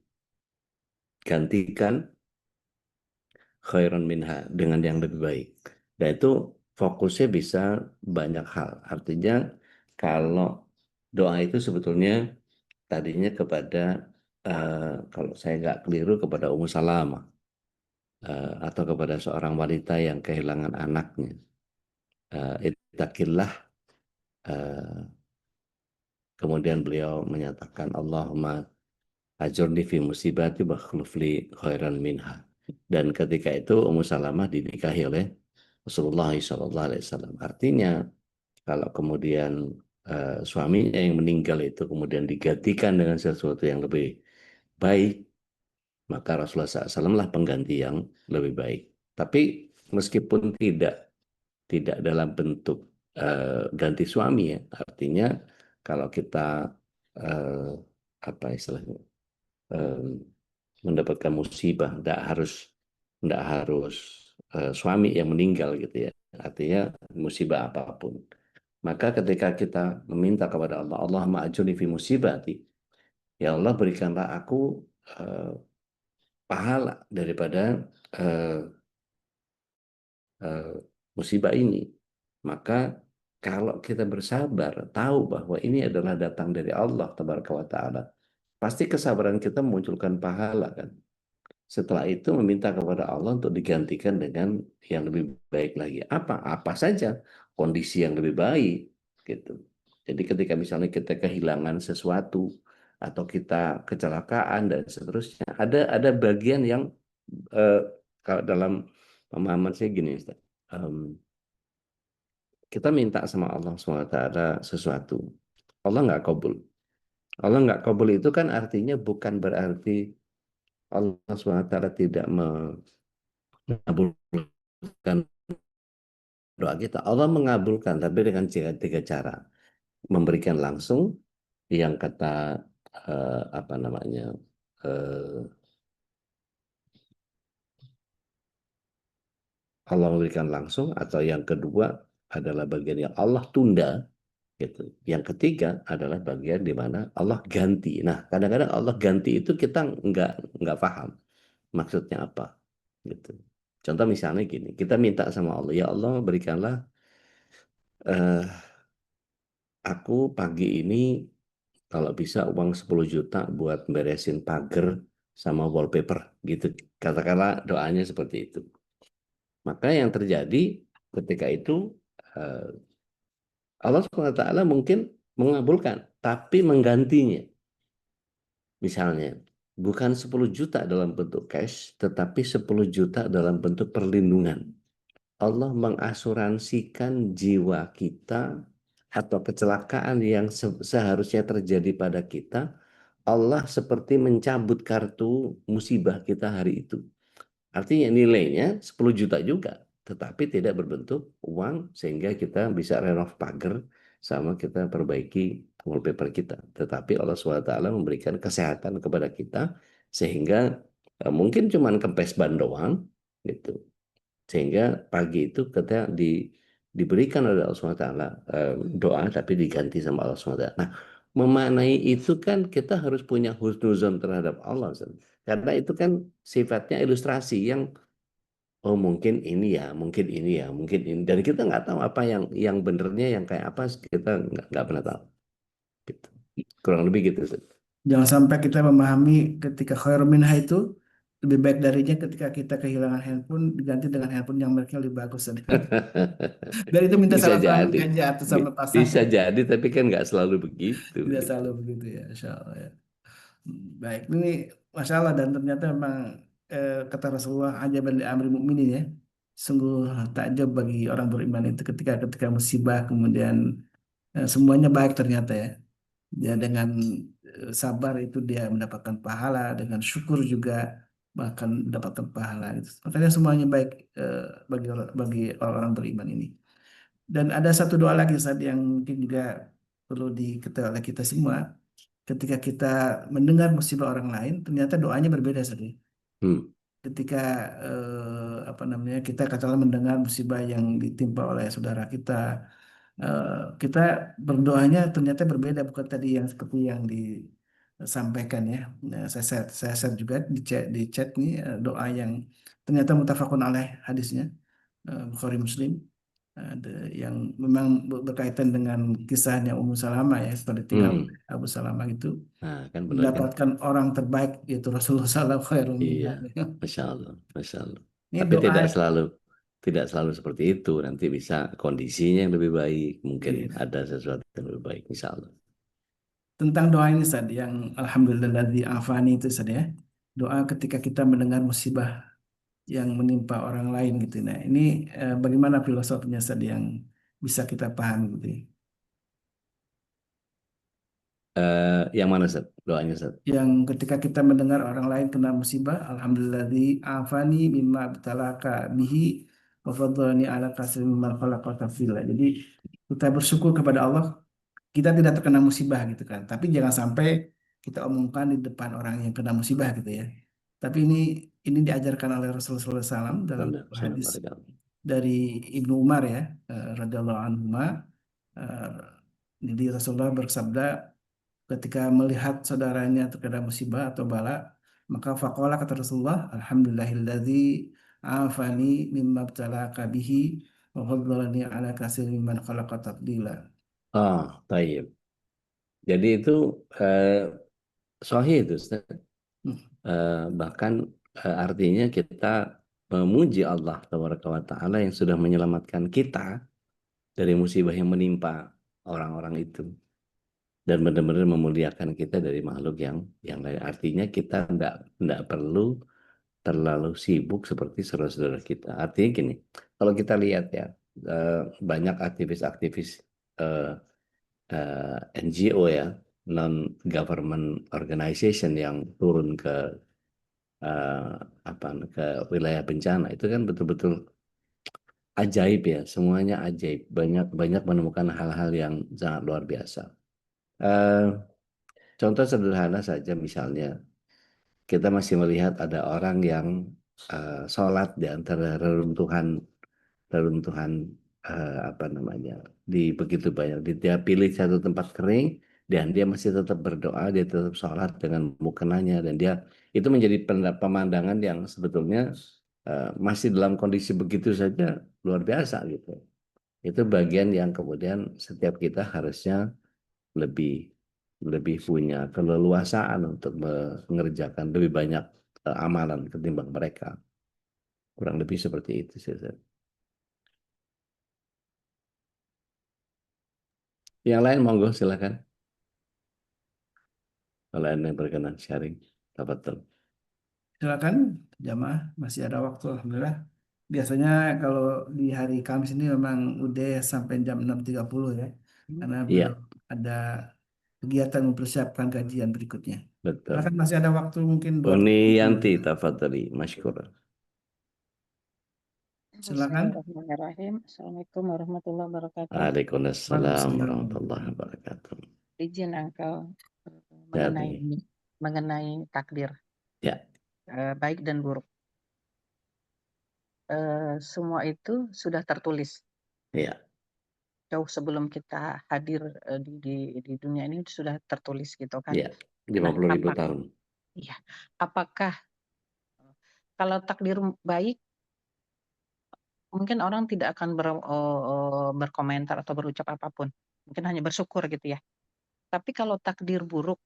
gantikan khairan minha, dengan yang lebih baik. Dan itu fokusnya bisa banyak hal. Artinya kalau doa itu sebetulnya tadinya kepada kalau saya nggak keliru kepada Ummu Salamah atau kepada seorang wanita yang kehilangan anaknya. Ittaqillah, kemudian beliau menyatakan Allahumma ajurni fi musibati wa khulufli khairan minha. Dan ketika itu Ummu Salamah dinikahi oleh Rasulullah SAW. Artinya kalau kemudian suaminya yang meninggal itu kemudian digantikan dengan sesuatu yang lebih baik, maka Rasulullah SAW lah pengganti yang lebih baik. Tapi meskipun tidak dalam bentuk ganti suami ya, artinya kalau kita apa istilahnya mendapatkan musibah, tidak harus suami yang meninggal gitu ya, artinya musibah apapun. Maka ketika kita meminta kepada Allah, Allahumma ajurni fi musibati, ya Allah berikanlah aku pahala daripada musibah ini. Maka kalau kita bersabar, tahu bahwa ini adalah datang dari Allah Tabaraka wa Ta'ala, pasti kesabaran kita memunculkan pahala kan. Setelah itu meminta kepada Allah untuk digantikan dengan yang lebih baik lagi. Apa saja kondisi yang lebih baik gitu. Jadi ketika misalnya kita kehilangan sesuatu atau kita kecelakaan dan seterusnya, ada bagian yang kalau dalam pemahaman saya gini, Ustaz. Kita minta sama Allah SWT sesuatu, Allah nggak kabul. Allah nggak kabul itu kan artinya bukan berarti Allah SWT tidak mengabulkan doa kita. Allah mengabulkan, tapi dengan tiga cara. Memberikan langsung, yang kata apa namanya, Allah memberikan langsung, atau yang kedua adalah bagian yang Allah tunda, gitu. Yang ketiga adalah bagian di mana Allah ganti. Nah, kadang-kadang Allah ganti itu kita nggak paham maksudnya apa, gitu. Contoh misalnya gini, kita minta sama Allah, ya Allah berikanlah aku pagi ini kalau bisa uang 10 juta buat beresin pagar sama wallpaper, gitu. Katakanlah doanya seperti itu. Maka yang terjadi ketika itu Allah SWT mungkin mengabulkan, tapi menggantinya. Misalnya, bukan 10 juta dalam bentuk cash, tetapi 10 juta dalam bentuk perlindungan. Allah mengasuransikan jiwa kita atau kecelakaan yang seharusnya terjadi pada kita, Allah seperti mencabut kartu musibah kita hari itu. Artinya nilainya 10 juta juga, tetapi tidak berbentuk uang sehingga kita bisa renov pagar sama kita perbaiki wallpaper kita. Tetapi Allah SWT memberikan kesehatan kepada kita sehingga mungkin cuma kempes ban doang gitu. Sehingga pagi itu kita diberikan oleh Allah SWT doa tapi diganti sama Allah SWT. Nah, memaknai itu kan kita harus punya husnuzon terhadap Allah. Karena itu kan sifatnya ilustrasi yang oh mungkin ini ya, mungkin ini ya, mungkin ini. Dan kita nggak tahu apa yang benernya yang kayak apa kita nggak pernah tahu. Gitu. Kurang lebih gitu. Ustaz. Jangan sampai kita memahami ketika khairun minha itu lebih baik darinya ketika kita kehilangan handphone diganti dengan handphone yang mereka lebih bagus. Dan itu minta Bisa salah satu jadi, ganja atau sama bisa pasangan. jadi, tapi kan nggak selalu begitu. Tidak Gitu. selalu begitu ya, Insya Allah ya. Baik, ini Masya Allah dan ternyata memang kata Rasulullah ajaban li amri mukminin ya. Sungguh takjub bagi orang beriman itu ketika ketika musibah kemudian semuanya baik ternyata ya. Ya dengan sabar itu dia mendapatkan pahala, dengan syukur juga bahkan mendapatkan pahala itu. Makanya semuanya baik bagi orang-orang beriman ini. Dan ada satu doa lagi Ustaz yang mungkin juga perlu diketahui oleh kita semua. Ketika kita mendengar musibah orang lain, ternyata doanya berbeda Ustaz ya. Hmm. Ketika apa namanya kita katakanlah mendengar musibah yang ditimpa oleh saudara kita, eh, kita berdoanya ternyata berbeda bukan tadi yang seperti yang disampaikan ya. Nah, saya share juga di chat nih doa yang ternyata mutafakun alaih hadisnya Bukhari Muslim yang memang berkaitan dengan kisahnya Ummu Salamah ya setelah ditinggal Hmm. oleh Abu Salamah itu Nah, kan benar kan? mendapatkan orang terbaik yaitu Rasulullah Iya, SAW. Masya Allah, Masya Allah. Ini Tapi doa tidak selalu seperti itu. Nanti bisa kondisinya yang lebih baik, mungkin iya. ada sesuatu yang lebih baik, Insya Allah. Tentang doa ini Ustaz yang alhamdulillah afani itu Ustaz ya. Doa ketika kita mendengar musibah yang menimpa orang lain gitu. Nah, ini bagaimana filosofinya Ustaz yang bisa kita pahami gitu ya. Yang mana, Ustaz? Doanya, Ustaz? Yang ketika kita mendengar orang lain kena musibah, alhamdulilladzi afani mimma btalaka bihi wa faddalani ala katsirin mimman khalaqa tafdila. Jadi kita bersyukur kepada Allah kita tidak terkena musibah gitu kan. Tapi jangan sampai kita omongkan di depan orang yang kena musibah gitu ya. Tapi ini diajarkan oleh Rasulullah SAW dalam Benar, hadis benar. dari Ibnu Umar ya, radhiyallahu anhu. Jadi Rasulullah bersabda ketika melihat saudaranya terkena musibah atau bala, maka faqala kata Rasulullah, alhamdulillahilladzi afani mimma btalaka bihi wa faddalani ala katsirin mimman khalaqa tafdila. Ah, taib. Jadi itu sahih itu, Ustaz. Hmm. Bahkan artinya kita memuji Allah Taala yang sudah menyelamatkan kita dari musibah yang menimpa orang-orang itu dan benar-benar memuliakan kita dari makhluk yang lain. Artinya kita tidak perlu terlalu sibuk seperti saudara-saudara kita. Artinya gini, kalau kita lihat ya banyak aktivis-aktivis eh, NGO ya, non-government organization yang turun eh, ke wilayah bencana itu kan betul-betul ajaib ya, semuanya ajaib. Banyak banyak menemukan hal-hal yang sangat luar biasa. Eh, Contoh sederhana saja misalnya, kita masih melihat ada orang yang sholat di antara reruntuhan apa namanya di begitu banyak. Dia pilih satu tempat kering dan dia masih tetap berdoa, dia tetap sholat dengan mukenanya dan dia itu menjadi pemandangan yang sebetulnya masih dalam kondisi begitu saja luar biasa gitu. Itu bagian yang kemudian setiap kita harusnya lebih lebih punya keleluasaan untuk mengerjakan lebih banyak amalan ketimbang mereka. Kurang lebih seperti itu sih. Ustaz. Yang lain monggo silakan. Kalau ada yang berkenan sharing, tafadhol. Silakan jamaah masih ada waktu alhamdulillah. Biasanya kalau di hari Kamis ini memang udah sampai jam 6.30 ya. Karena Iya, belum ada kegiatan mempersiapkan kajian berikutnya. Karena Betul. kan masih ada waktu mungkin 2 Uniyanti minggu. tafadhali, masykur. Silakan. Bismillahirrahmanirrahim. Assalamualaikum warahmatullahi wabarakatuh. Waalaikumsalam Waalaikumsalam. warahmatullahi wabarakatuh. Izin Engkau Ya, mengenai Tani. mengenai takdir Ya, baik dan buruk. Semua itu sudah tertulis ya, jauh sebelum kita hadir di dunia ini sudah tertulis gitu kan. ya. Nah, 50.000 tahun. iya, apakah kalau takdir baik mungkin orang tidak akan berkomentar atau berucap apapun, mungkin hanya bersyukur gitu ya. Tapi kalau takdir buruk,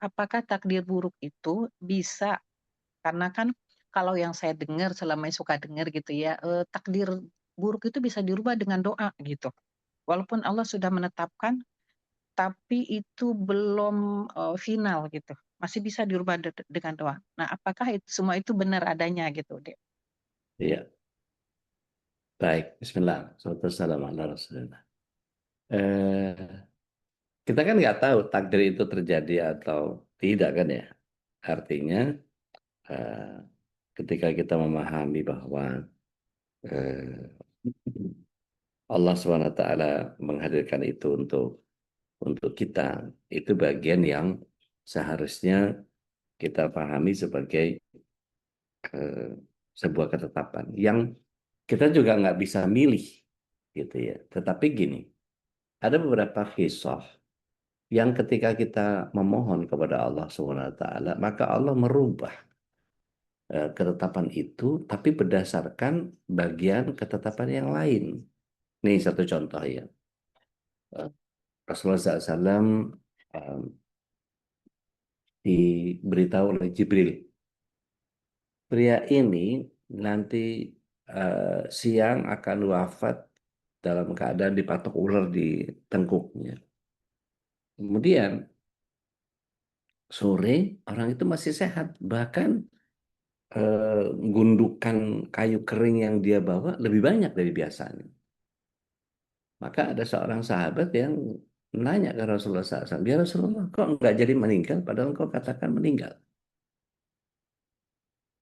apakah takdir buruk itu bisa karena kan kalau yang saya dengar selama ini suka dengar gitu ya, takdir buruk itu bisa dirubah dengan doa gitu. Walaupun Allah sudah menetapkan, tapi itu belum, final gitu, masih bisa dirubah dengan doa. Nah, apakah semua itu benar adanya gitu, Dek? Iya. Baik, bismillah. Wassalamualaikum ala Rasulillah. Eh, kita kan nggak tahu takdir itu terjadi atau tidak kan ya. Artinya eh, ketika kita memahami bahwa eh, Allah SWT menghadirkan itu untuk kita, itu bagian yang seharusnya kita pahami sebagai eh, sebuah ketetapan yang kita juga nggak bisa milih gitu ya. Tetapi gini, ada beberapa kisah yang ketika kita memohon kepada Allah SWT, maka Allah merubah ketetapan itu, tapi berdasarkan bagian ketetapan yang lain. Nih satu contoh ya. Eh, Rasulullah SAW diberitahu oleh Jibril, pria ini nanti siang akan wafat dalam keadaan dipatok ular di tengkuknya. Kemudian sore orang itu masih sehat, bahkan gundukan kayu kering yang dia bawa lebih banyak dari biasanya. Maka ada seorang sahabat yang nanya ke Rasulullah SAW, ya Rasulullah, kok nggak jadi meninggal padahal kau katakan meninggal?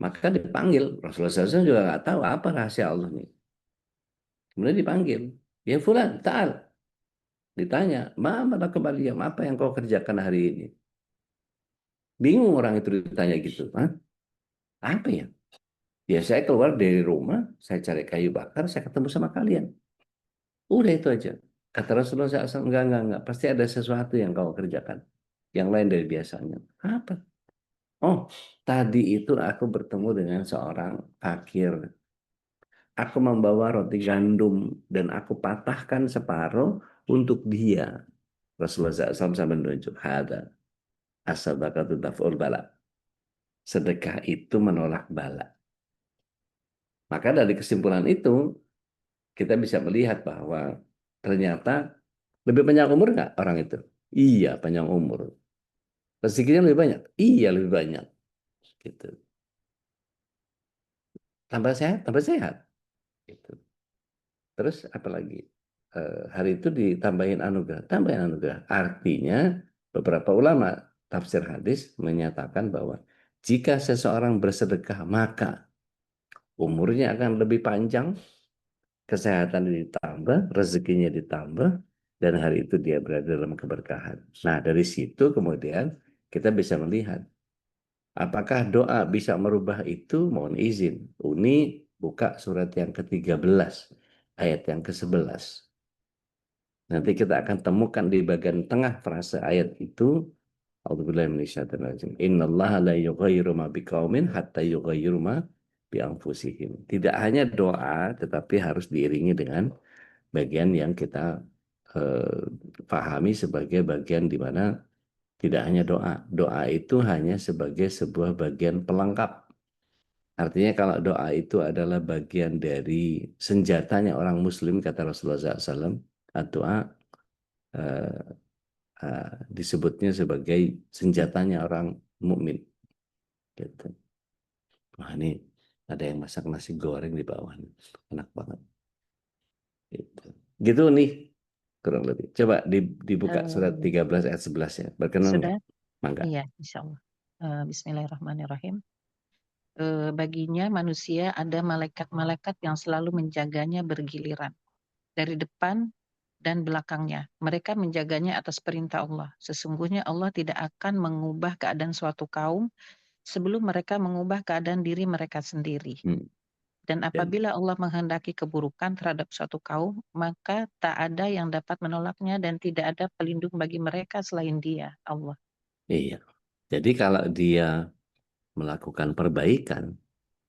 Maka dipanggil, Rasulullah SAW juga nggak tahu apa rahasia Allah nih. Kemudian dipanggil, ya Fulan, ta'al. Ditanya, mana kembali apa yang kau kerjakan hari ini? Bingung orang itu ditanya gitu. Hah? Apa ya? Ya saya keluar dari rumah, saya cari kayu bakar, saya ketemu sama kalian. Udah itu aja. Kata Rasulullah SAW, enggak. Pasti ada sesuatu yang kau kerjakan. Yang lain dari biasanya. Apa? Oh, tadi itu aku bertemu dengan seorang fakir. Aku membawa roti gandum dan aku patahkan separuh untuk dia. Rasulullah SAW sampai menunjuk, hada asabakatu daf'ul bala. Sedekah itu menolak bala. Maka dari kesimpulan itu, kita bisa melihat bahwa ternyata lebih panjang umur nggak orang itu? Iya, panjang umur. Rezekinya lebih banyak? Iya, lebih banyak. Gitu. Tambah sehat? Tambah sehat. Gitu. Terus apa lagi? Hari itu ditambahin anugerah. Tambahin anugerah. Artinya beberapa ulama tafsir hadis menyatakan bahwa jika seseorang bersedekah maka umurnya akan lebih panjang, kesehatan ditambah, rezekinya ditambah, dan hari itu dia berada dalam keberkahan. Nah, dari situ kemudian kita bisa melihat apakah doa bisa merubah itu. Mohon izin, Uni buka surat yang ke-13, ayat yang ke-11. Nanti kita akan temukan di bagian tengah frase ayat itu, A'udzubillahi minasyaitonir rajim. Innallaha la yughayyiru ma biqaumin hatta yughayyiru ma bi anfusihim. Tidak hanya doa, tetapi harus diiringi dengan bagian yang kita eh, pahami sebagai bagian di mana tidak hanya doa. Doa itu hanya sebagai sebuah bagian pelengkap. Artinya kalau doa itu adalah bagian dari senjatanya orang muslim, kata Rasulullah SAW, doa disebutnya sebagai senjatanya orang mukmin. Gitu. Wah, ini ada yang masak nasi goreng di bawah nih. Enak banget. Gitu. Gitu nih. kurang lebih. Coba dibuka surat Eh, 13 ayat 11 ya. Berkenan sudah? nggak? Mangga. Iya, insya Allah. Bismillahirrahmanirrahim. Baginya manusia ada malaikat-malaikat yang selalu menjaganya bergiliran dari depan dan belakangnya. Mereka menjaganya atas perintah Allah. Sesungguhnya Allah tidak akan mengubah keadaan suatu kaum sebelum mereka mengubah keadaan diri mereka sendiri. Hmm. Dan Dan apabila Allah menghendaki keburukan terhadap suatu kaum, maka tak ada yang dapat menolaknya dan tidak ada pelindung bagi mereka selain Dia, Allah. iya. Jadi kalau dia melakukan perbaikan,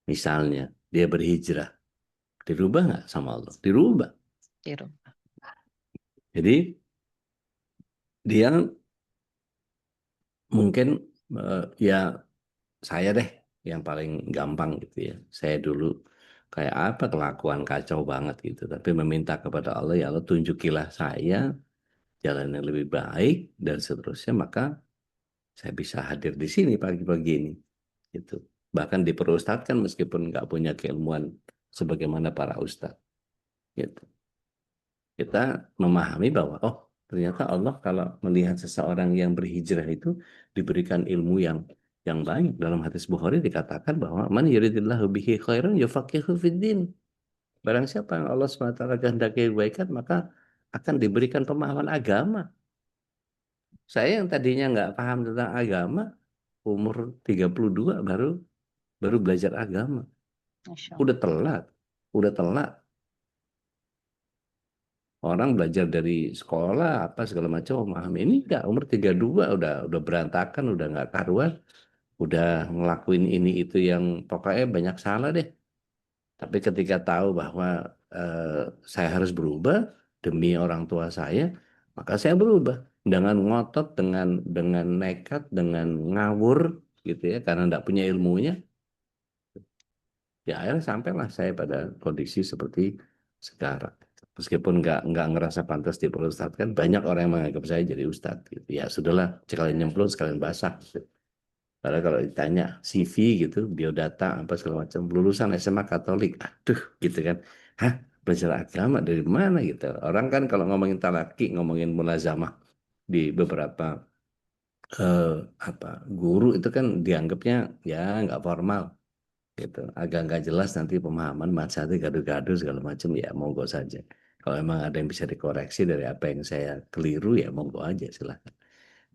misalnya dia berhijrah, dirubah nggak sama Allah? Dirubah. Jadi dia mungkin ya saya deh yang paling gampang gitu ya. Saya dulu kayak apa kelakuan kacau banget gitu. Tapi meminta kepada Allah, ya Allah tunjukilah saya jalan yang lebih baik dan seterusnya. Maka saya bisa hadir di sini pagi-pagi ini. Gitu. Bahkan diperustadkan meskipun nggak punya keilmuan sebagaimana para ustadz. Gitu. Kita memahami bahwa oh ternyata Allah kalau melihat seseorang yang berhijrah itu diberikan ilmu yang banyak. Dalam hadis Bukhari dikatakan bahwa man yuridillahu bihi khairan yufaqihu fiddin. Barang siapa yang Allah SWT kehendaki kebaikan maka akan diberikan pemahaman agama. Saya yang tadinya nggak paham tentang agama umur 32 baru belajar agama. Masya Udah Allah. telat, udah telat. Orang belajar dari sekolah apa segala macam memahami ini enggak umur 32 udah berantakan udah nggak karuan udah ngelakuin ini itu yang pokoknya banyak salah deh tapi ketika tahu bahwa saya harus berubah demi orang tua saya maka saya berubah dengan ngotot dengan nekat dengan ngawur gitu ya karena nggak punya ilmunya ya akhirnya sampailah saya pada kondisi seperti sekarang. Meskipun nggak ngerasa pantas diperustadkan, banyak orang yang menganggap saya jadi ustadz. Gitu. Ya sudahlah, sekalian nyemplung, sekalian basah. Gitu. Padahal kalau ditanya CV gitu, biodata apa segala macam, lulusan SMA Katolik, aduh gitu kan. Hah, belajar agama dari mana gitu. Orang kan kalau ngomongin talaki, ngomongin mulazamah di beberapa apa guru itu kan dianggapnya ya nggak formal gitu agak nggak jelas nanti pemahaman masyarakat gaduh-gaduh segala macam ya monggo saja kalau emang ada yang bisa dikoreksi dari apa yang saya keliru ya monggo aja silahkan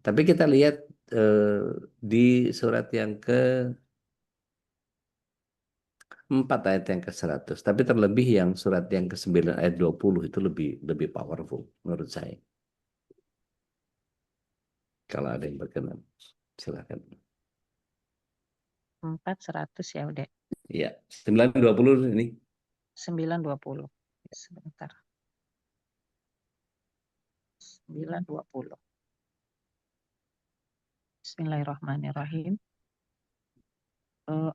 tapi kita lihat eh, di surat yang ke-4 ayat yang ke-100 tapi terlebih yang surat yang ke-9 ayat 20 itu lebih lebih powerful menurut saya kalau ada yang berkenan silahkan 400 ya udah. ya 920 ini 920. Sebentar. 920. Bismillahirrahmanirrahim.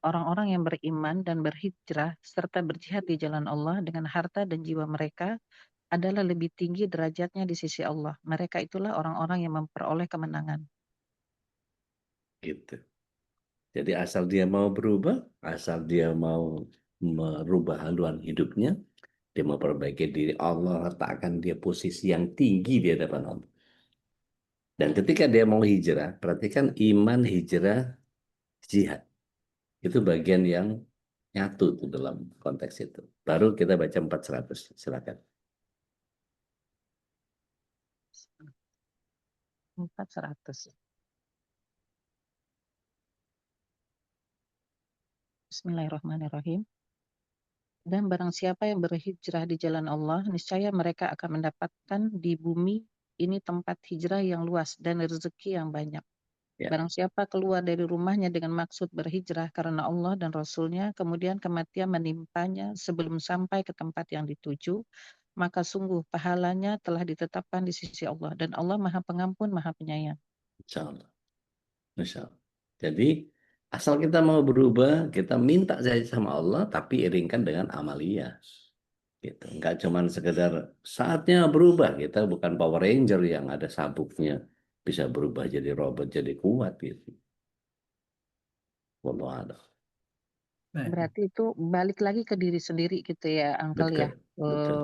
Orang-orang yang beriman dan berhijrah serta berjihad di jalan Allah dengan harta dan jiwa mereka adalah lebih tinggi derajatnya di sisi Allah. Mereka itulah orang-orang yang memperoleh kemenangan. gitu jadi asal dia mau berubah asal dia mau merubah haluan hidupnya dia memperbaiki diri Allah letakkan dia posisi yang tinggi di hadapan Allah. Dan ketika dia mau hijrah, perhatikan iman, hijrah, jihad. Itu bagian yang nyatu tuh dalam konteks itu. Baru kita baca 400. Silakan. 400. Bismillahirrahmanirrahim. Dan barang siapa yang berhijrah di jalan Allah, niscaya mereka akan mendapatkan di bumi ini tempat hijrah yang luas dan rezeki yang banyak. Ya, Barang siapa keluar dari rumahnya dengan maksud berhijrah karena Allah dan Rasulnya, kemudian kematian menimpanya sebelum sampai ke tempat yang dituju, maka sungguh pahalanya telah ditetapkan di sisi Allah. Dan Allah Maha Pengampun, Maha Penyayang. insya Allah. Insya Allah. Jadi, asal kita mau berubah, kita minta saja sama Allah, tapi iringkan dengan amaliyah. Gitu. Enggak cuman sekedar saatnya berubah. Kita bukan Power Ranger yang ada sabuknya. Bisa berubah jadi robot, jadi kuat gitu. Wallahu a'lam. Berarti itu balik lagi ke diri sendiri gitu ya, Uncle ya. Betul, betul.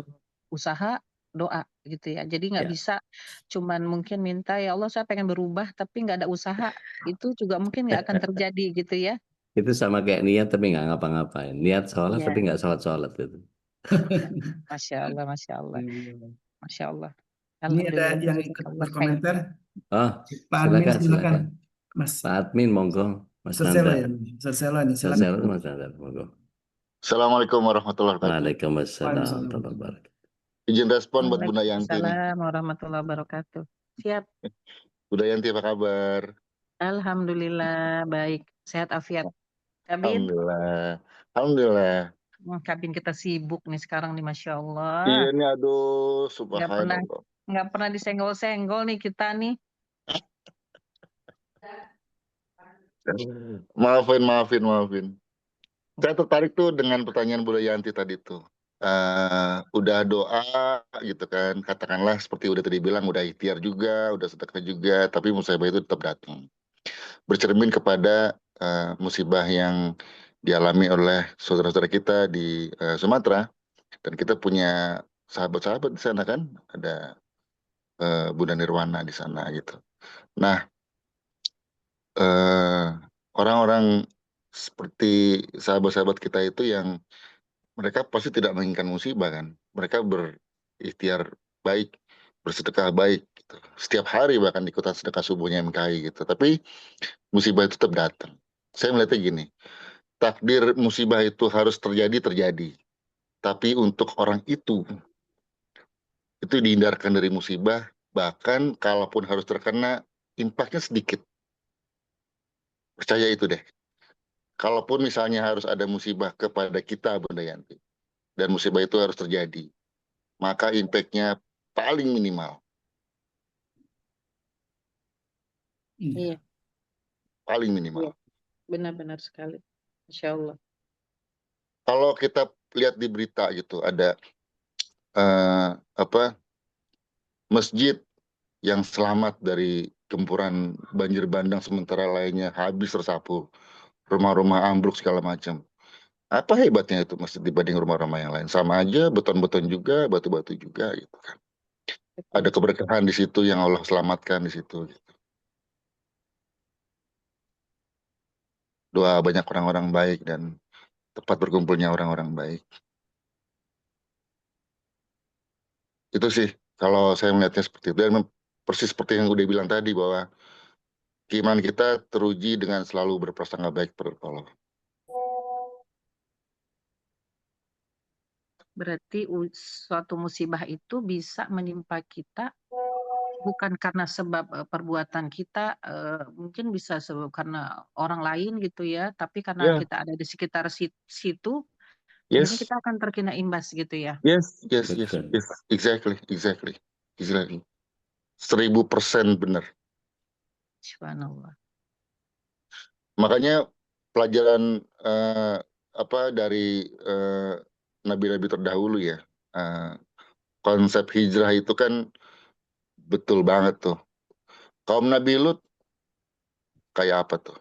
Usaha doa gitu ya. Jadi nggak Ya. bisa cuman mungkin minta, "Ya Allah saya pengen berubah," tapi nggak ada usaha, itu juga mungkin nggak akan terjadi gitu ya. Itu sama kayak niat tapi nggak ngapa-ngapain. Niat sholat Iya, tapi nggak sholat-sholat gitu. Masya Allah, Masya Allah, Masya Allah. Ini ada Alhamdulillah, yang ikut jazakallah khair. berkomentar. Oh, Pak Admin silakan, silakan. silakan. Mas Pak Admin, monggo. Mas Sersela Nanda. ya. Sersela nih. Saya Silakan. Mas Nanda, monggo. Assalamualaikum warahmatullahi wabarakatuh. Waalaikumsalam Waalaikumsalam. warahmatullahi wabarakatuh. Izin respon buat Bunda Yanti nih. Waalaikumsalam warahmatullahi wabarakatuh. Siap. Bunda Yanti apa kabar? Alhamdulillah, baik. Sehat afiat. Kabin, Alhamdulillah. Alhamdulillah. kabin kita sibuk nih sekarang nih, Masya Iya Allah. nih, aduh, Nggak pernah, subhanallah. nggak pernah disenggol-senggol nih kita nih. Maafin. Saya tertarik tuh dengan pertanyaan Bunda Yanti tadi tuh. Udah doa gitu kan, katakanlah seperti udah tadi bilang, udah ikhtiar juga, udah sedekah juga, tapi musibah itu tetap datang. Bercermin kepada musibah yang dialami oleh saudara-saudara kita di Sumatera, dan kita punya sahabat-sahabat di sana kan, ada Bunda Nirwana di sana gitu. Nah, orang-orang seperti sahabat-sahabat kita itu yang mereka pasti tidak menginginkan musibah kan. Mereka berikhtiar baik, bersedekah baik gitu. Setiap hari bahkan ikutan sedekah subuhnya MKI gitu. Tapi musibah itu tetap datang. Saya melihatnya gini, takdir musibah itu harus terjadi. Tapi untuk orang itu dihindarkan dari musibah, bahkan kalaupun harus terkena, impactnya sedikit. Percaya itu deh. Kalaupun misalnya harus ada musibah kepada kita, Bunda Yanti, dan musibah itu harus terjadi, maka impactnya paling minimal. Iya, Paling minimal. iya. Benar-benar sekali. Masya Allah. Kalau kita lihat di berita gitu, ada masjid yang selamat dari gempuran banjir bandang, sementara lainnya habis tersapu, rumah-rumah ambruk segala macam. Apa hebatnya itu masjid dibanding rumah-rumah yang lain? Sama aja, beton-beton juga, batu-batu juga gitu kan. Ada keberkahan di situ yang Allah selamatkan di situ gitu. Doa banyak orang-orang baik dan tempat berkumpulnya orang-orang baik. Itu sih kalau saya melihatnya seperti itu. Dan persis seperti yang udah bilang tadi, bahwa keimanan kita teruji dengan selalu berprasangka baik kepada Allah. Berarti suatu musibah itu bisa menimpa kita bukan karena sebab perbuatan kita, mungkin bisa sebab karena orang lain gitu ya, tapi karena Ya, kita ada di sekitar situ, yes, akhirnya kita akan terkena imbas gitu ya. yes, Betul. exactly. 1000% benar. Subhanallah. Makanya pelajaran dari nabi-nabi terdahulu ya, konsep hijrah itu kan betul banget tuh. Kaum Nabi Lut kayak apa tuh?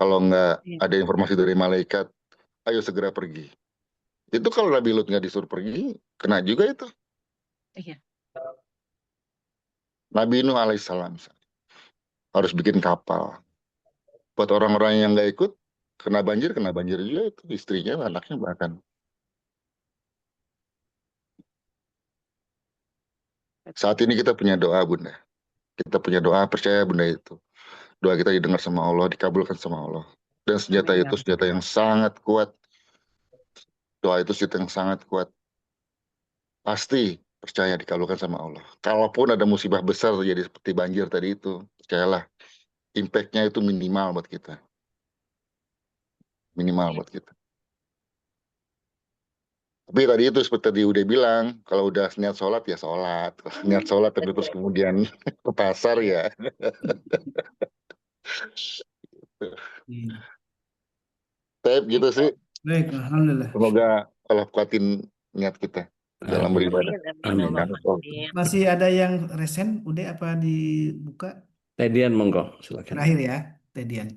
Kalau nggak Iya. ada informasi dari malaikat, ayo segera pergi. Itu kalau Nabi Lut nggak disuruh pergi, kena juga itu. Iya. Nabi Nuh alaihissalam harus bikin kapal. Buat orang-orang yang nggak ikut, kena banjir juga itu. Istrinya, anaknya bahkan. Saat ini kita punya doa, Bunda. Kita punya doa, percaya Bunda itu. Doa kita didengar sama Allah, dikabulkan sama Allah. Dan senjata Amin, itu ya. senjata yang sangat kuat. Doa itu senjata yang sangat kuat. Pasti percaya dikabulkan sama Allah. Kalaupun ada musibah besar terjadi seperti banjir tadi itu, percayalah, impact-nya itu minimal buat kita. Minimal buat kita. Tapi tadi itu seperti tadi udah bilang, kalau udah niat sholat ya sholat. Niat sholat tapi terus kemudian ke pasar ya. Tapi gitu sih. Baik, alhamdulillah. Semoga Allah kuatin niat kita dalam Amin. beribadah. Amin, Amin. amin. Masih ada yang resen? Udah apa dibuka? Tedian, monggo, silakan. Terakhir ya, Tedian.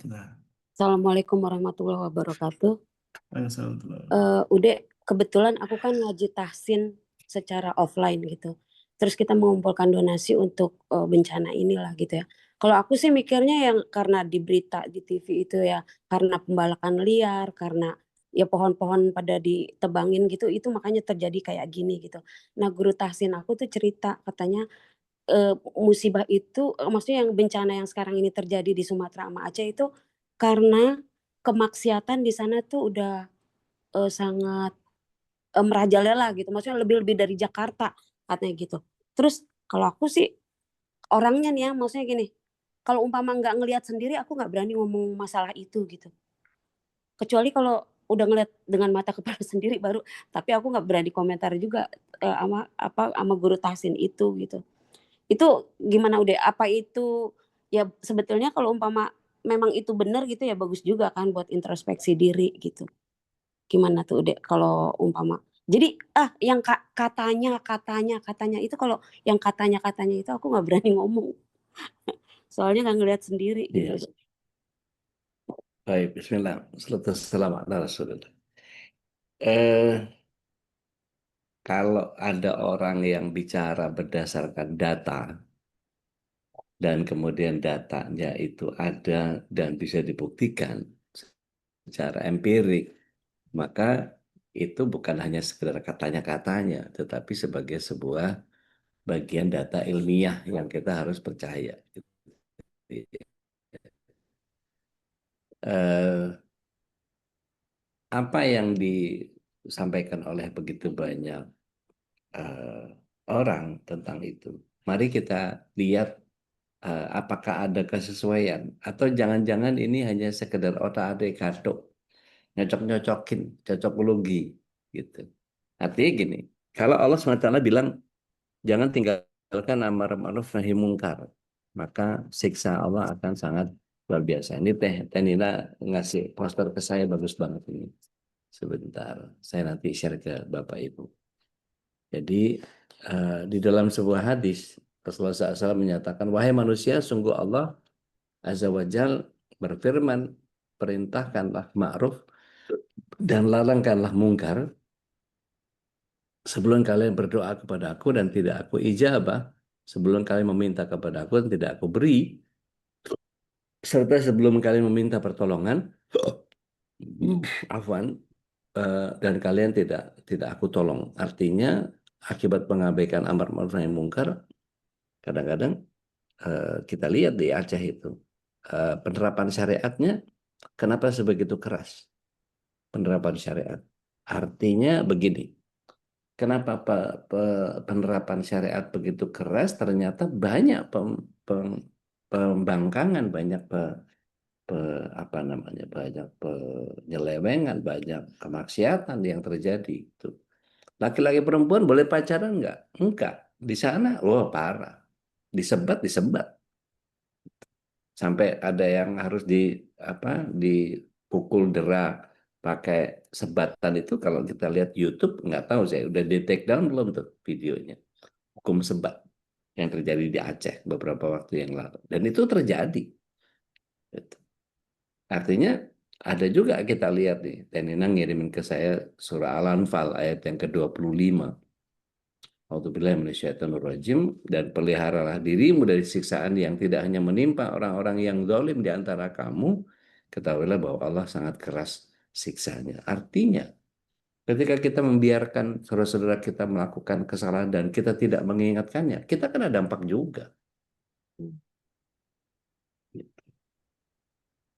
Assalamualaikum warahmatullahi wabarakatuh. Waalaikumsalam. Udah kebetulan aku kan ngaji tahsin secara offline gitu. terus kita mengumpulkan donasi untuk bencana inilah gitu ya. Kalau aku sih mikirnya yang karena di berita di TV itu ya karena pembalakan liar, karena ya pohon-pohon pada ditebangin gitu, itu makanya terjadi kayak gini gitu. Nah guru tahsin aku tuh cerita katanya musibah itu maksudnya yang bencana yang sekarang ini terjadi di Sumatera sama Aceh itu karena kemaksiatan di sana tuh udah sangat merajalela gitu, maksudnya lebih-lebih dari Jakarta katanya gitu. Terus kalau aku sih orangnya nih ya, maksudnya gini, kalau umpama nggak ngelihat sendiri aku nggak berani ngomong masalah itu gitu. Kecuali kalau udah ngeliat dengan mata kepala sendiri baru, tapi aku nggak berani komentar juga sama guru tahsin itu gitu. Itu gimana Ude? Apa itu ya sebetulnya kalau umpama memang itu benar gitu ya bagus juga kan buat introspeksi diri gitu. Gimana tuh Ude kalau umpama? Jadi yang katanya itu kalau yang katanya itu aku nggak berani ngomong. Soalnya nggak ngelihat sendiri Iya. gitu. Baik, Bismillah. Selamat Rasulullah. Kalau ada orang yang bicara berdasarkan data dan kemudian datanya itu ada dan bisa dibuktikan secara empirik, maka itu bukan hanya sekedar katanya-katanya, tetapi sebagai sebuah bagian data ilmiah yang kita harus percaya. Eh, apa yang disampaikan oleh begitu banyak eh, orang tentang itu. Mari kita lihat apakah ada kesesuaian atau jangan-jangan ini hanya sekedar otak-atik kado, nyocok-nyocokin, cocokologi gitu. Artinya gini, kalau Allah SWT bilang jangan tinggalkan amar ma'ruf nahi mungkar, maka siksa Allah akan sangat luar biasa. Ini Teh Nina ngasih poster ke saya bagus banget ini. Sebentar, saya nanti share ke Bapak Ibu. Jadi di dalam sebuah hadis Rasulullah SAW menyatakan, wahai manusia, sungguh Allah Azza wa Jal berfirman, perintahkanlah ma'ruf dan larangkanlah mungkar sebelum kalian berdoa kepada aku dan tidak aku ijabah, sebelum kalian meminta kepada aku dan tidak aku beri, serta sebelum kalian meminta pertolongan, afwan, dan kalian tidak aku tolong. Artinya akibat mengabaikan amar ma'ruf nahi mungkar, kadang-kadang kita lihat di Aceh itu penerapan syariatnya kenapa sebegitu keras penerapan syariat. Artinya begini, kenapa penerapan syariat begitu keras? Ternyata banyak pembangkangan, banyak apa namanya, banyak penyelewengan, banyak kemaksiatan yang terjadi. Itu laki-laki perempuan boleh pacaran nggak? Enggak. Di sana, wah parah. Disebat. Sampai ada yang harus dipukul dera pakai sebatan itu. Kalau kita lihat YouTube, nggak tahu saya udah di take down belum tuh videonya, hukum sebat yang terjadi di Aceh beberapa waktu yang lalu, dan itu terjadi. Artinya ada juga kita lihat nih, dan Nina ngirimin ke saya surah Al-Anfal ayat yang ke-25. A'udzubillahi minasyaitonirrajim, dan peliharalah dirimu dari siksaan yang tidak hanya menimpa orang-orang yang zalim di antara kamu, ketahuilah bahwa Allah sangat keras siksanya. Artinya, ketika kita membiarkan saudara-saudara kita melakukan kesalahan dan kita tidak mengingatkannya, kita kena dampak juga.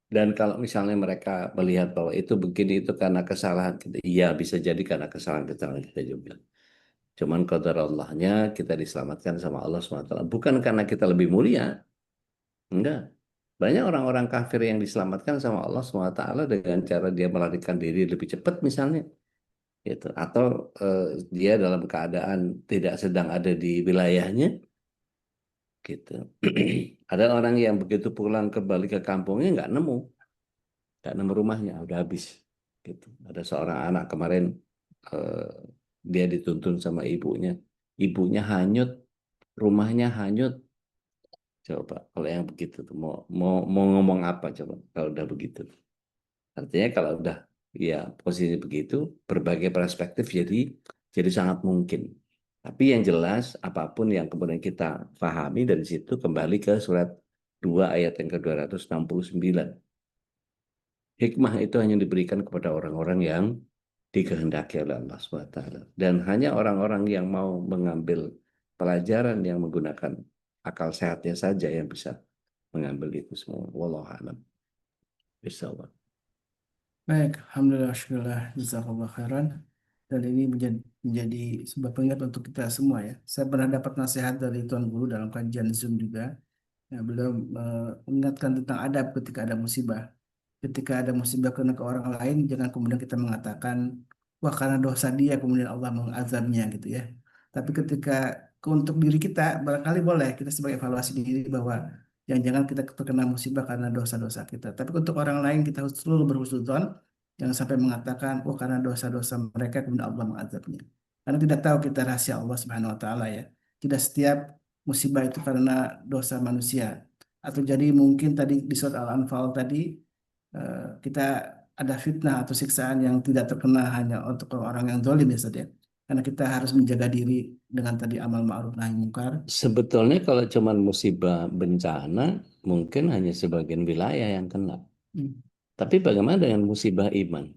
Dan kalau misalnya mereka melihat bahwa itu begini, itu karena kesalahan kita, iya bisa jadi karena kesalahan-kesalahan kita juga. Cuman qadar Allahnya kita diselamatkan sama Allah SWT. Bukan karena kita lebih mulia. Enggak. Banyak orang-orang kafir yang diselamatkan sama Allah SWT dengan cara dia melarikan diri lebih cepat misalnya. Gitu. Atau dia dalam keadaan tidak sedang ada di wilayahnya. Gitu. Ada orang yang begitu pulang kembali ke kampungnya nggak nemu rumahnya, udah habis. Gitu. Ada seorang anak kemarin dia dituntun sama ibunya hanyut, rumahnya hanyut. Coba kalau yang begitu tuh mau ngomong apa coba kalau udah begitu. Artinya kalau udah ya posisi begitu, berbagai perspektif jadi sangat mungkin Tapi yang jelas apapun yang kemudian kita pahami dari situ kembali ke surat 2 ayat yang ke-269. Hikmah itu hanya diberikan kepada orang-orang yang dikehendaki oleh Allah SWT. Dan hanya orang-orang yang mau mengambil pelajaran yang menggunakan akal sehatnya saja yang bisa mengambil itu semua. Wallahu a'lam. Bismillah. Baik, alhamdulillah, syukurlah, jazakallah khairan. Dan ini menjadi sebuah pengingat untuk kita semua ya. Saya pernah dapat nasihat dari Tuan Guru dalam kajian Zoom juga. Ya, beliau mengingatkan tentang adab ketika ada musibah. Ketika ada musibah kena ke orang lain, jangan kemudian kita mengatakan, wah karena dosa dia kemudian Allah mengazabnya gitu ya. Tapi ketika untuk diri kita, barangkali boleh kita sebagai evaluasi diri bahwa jangan kita terkena musibah karena dosa-dosa kita. Tapi untuk orang lain kita harus selalu berhusnudzon, jangan sampai mengatakan, oh karena dosa-dosa mereka kemudian Allah mengazabnya. Karena tidak tahu kita rahasia Allah Subhanahu Wa Taala ya. Tidak setiap musibah itu karena dosa manusia. Atau jadi mungkin tadi di surat Al-Anfal tadi kita ada fitnah atau siksaan yang tidak terkena hanya untuk orang yang zalim ya Ustaz ya. Karena kita harus menjaga diri dengan tadi amal ma'ruf nahi munkar. Sebetulnya kalau cuma musibah bencana, mungkin hanya sebagian wilayah yang kena. Tapi bagaimana dengan musibah iman?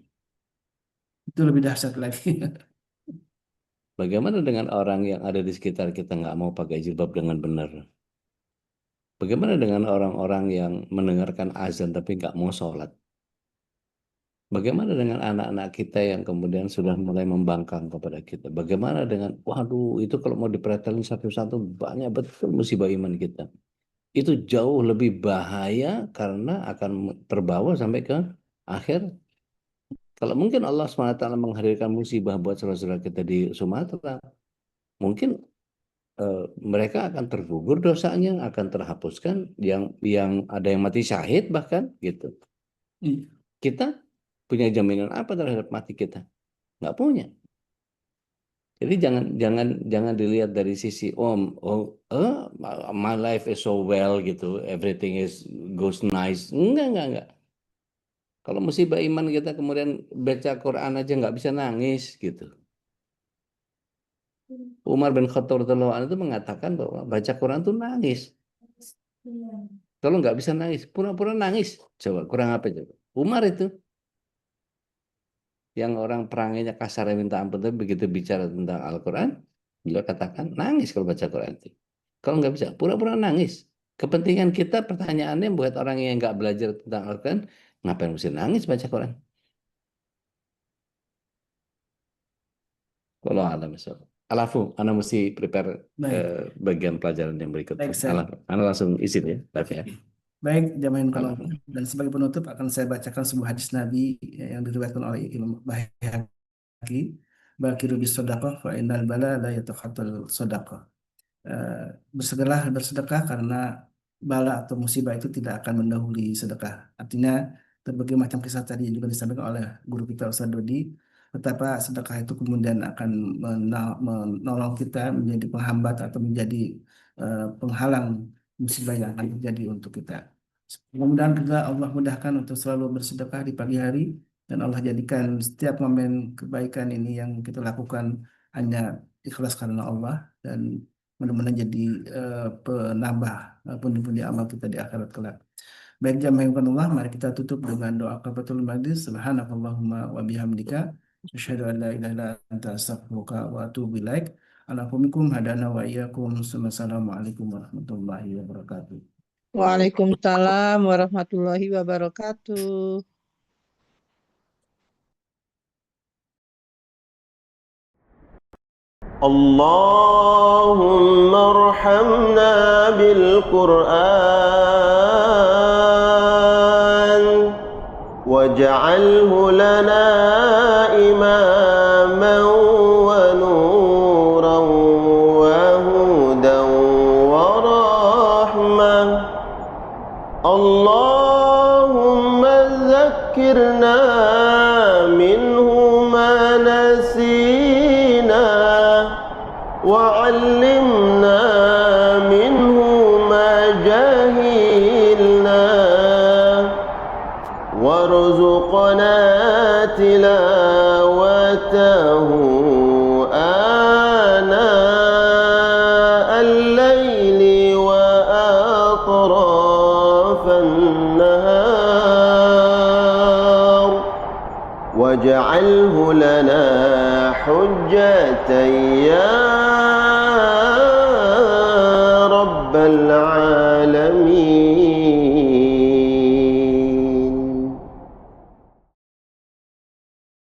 Itu lebih dahsyat lagi. Bagaimana dengan orang yang ada di sekitar kita nggak mau pakai jilbab dengan benar? Bagaimana dengan orang-orang yang mendengarkan azan tapi nggak mau sholat? Bagaimana dengan anak-anak kita yang kemudian sudah mulai membangkang kepada kita? Bagaimana dengan, waduh itu kalau mau dipretelin satu-satu banyak betul musibah iman kita. Itu jauh lebih bahaya karena akan terbawa sampai ke akhir. Kalau mungkin Allah SWT menghadirkan musibah buat saudara-saudara kita di Sumatera, mungkin mereka akan tergugur dosanya, akan terhapuskan, yang ada yang mati syahid bahkan gitu. Kita punya jaminan apa terhadap mati kita? Nggak punya. Jadi jangan dilihat dari sisi my life is so well gitu, everything goes nice. Enggak. Kalau musibah iman kita kemudian baca Quran aja nggak bisa nangis gitu. Umar bin Khattab radhiyallahu anhu itu mengatakan bahwa baca Quran itu nangis. Kalau nggak bisa nangis, pura-pura nangis. Coba kurang apa coba? Umar itu yang orang peranginya kasar minta ampun, tapi begitu bicara tentang Al-Quran, beliau katakan nangis kalau baca Quran itu. Kalau nggak bisa, pura-pura nangis. Kepentingan kita, pertanyaannya buat orang yang nggak belajar tentang Al-Quran, ngapain mesti nangis baca Quran? Kalau alam Alafu, Anda mesti prepare bagian pelajaran yang berikutnya. Anda langsung izin ya, live ya. Baik, jamaah kalau dan sebagai penutup akan saya bacakan sebuah hadis Nabi yang diriwayatkan oleh Imam Baihaqi, Bakiru bis shadaqah fa innal bala la yatakhattal shadaqah. Bersedekah karena bala atau musibah itu tidak akan mendahului sedekah. Artinya berbagai macam kisah tadi yang juga disampaikan oleh guru kita Ustaz Dodi, betapa sedekah itu kemudian akan menolong kita menjadi penghambat atau menjadi penghalang musibah yang akan terjadi untuk kita. Mudah-mudahan kita Allah mudahkan untuk selalu bersedekah di pagi hari dan Allah jadikan setiap momen kebaikan ini yang kita lakukan hanya ikhlas karena Allah dan mudah-mudahan jadi penambah pundi-pundi amal kita di akhirat kelak. Baik jamaah Allah, mari kita tutup dengan doa kafaratul majlis. Subhanakallahumma wa bihamdika asyhadu an la ilaha illa anta astaghfiruka wa atubu ilaik. Alaikum hadana wa iyyakum. Assalamualaikum warahmatullahi wabarakatuh. Waalaikumsalam warahmatullahi wabarakatuh. Allahumma arhamna bil Qur'an waj'alhu lana imaman wa nuran wa hudan wa rahmah. Allahumma zakkirna minhu ma nasina وعلمنا منه ما جهلنا وارزقنا تلاوته آناء لنا حجة يا رب العالمين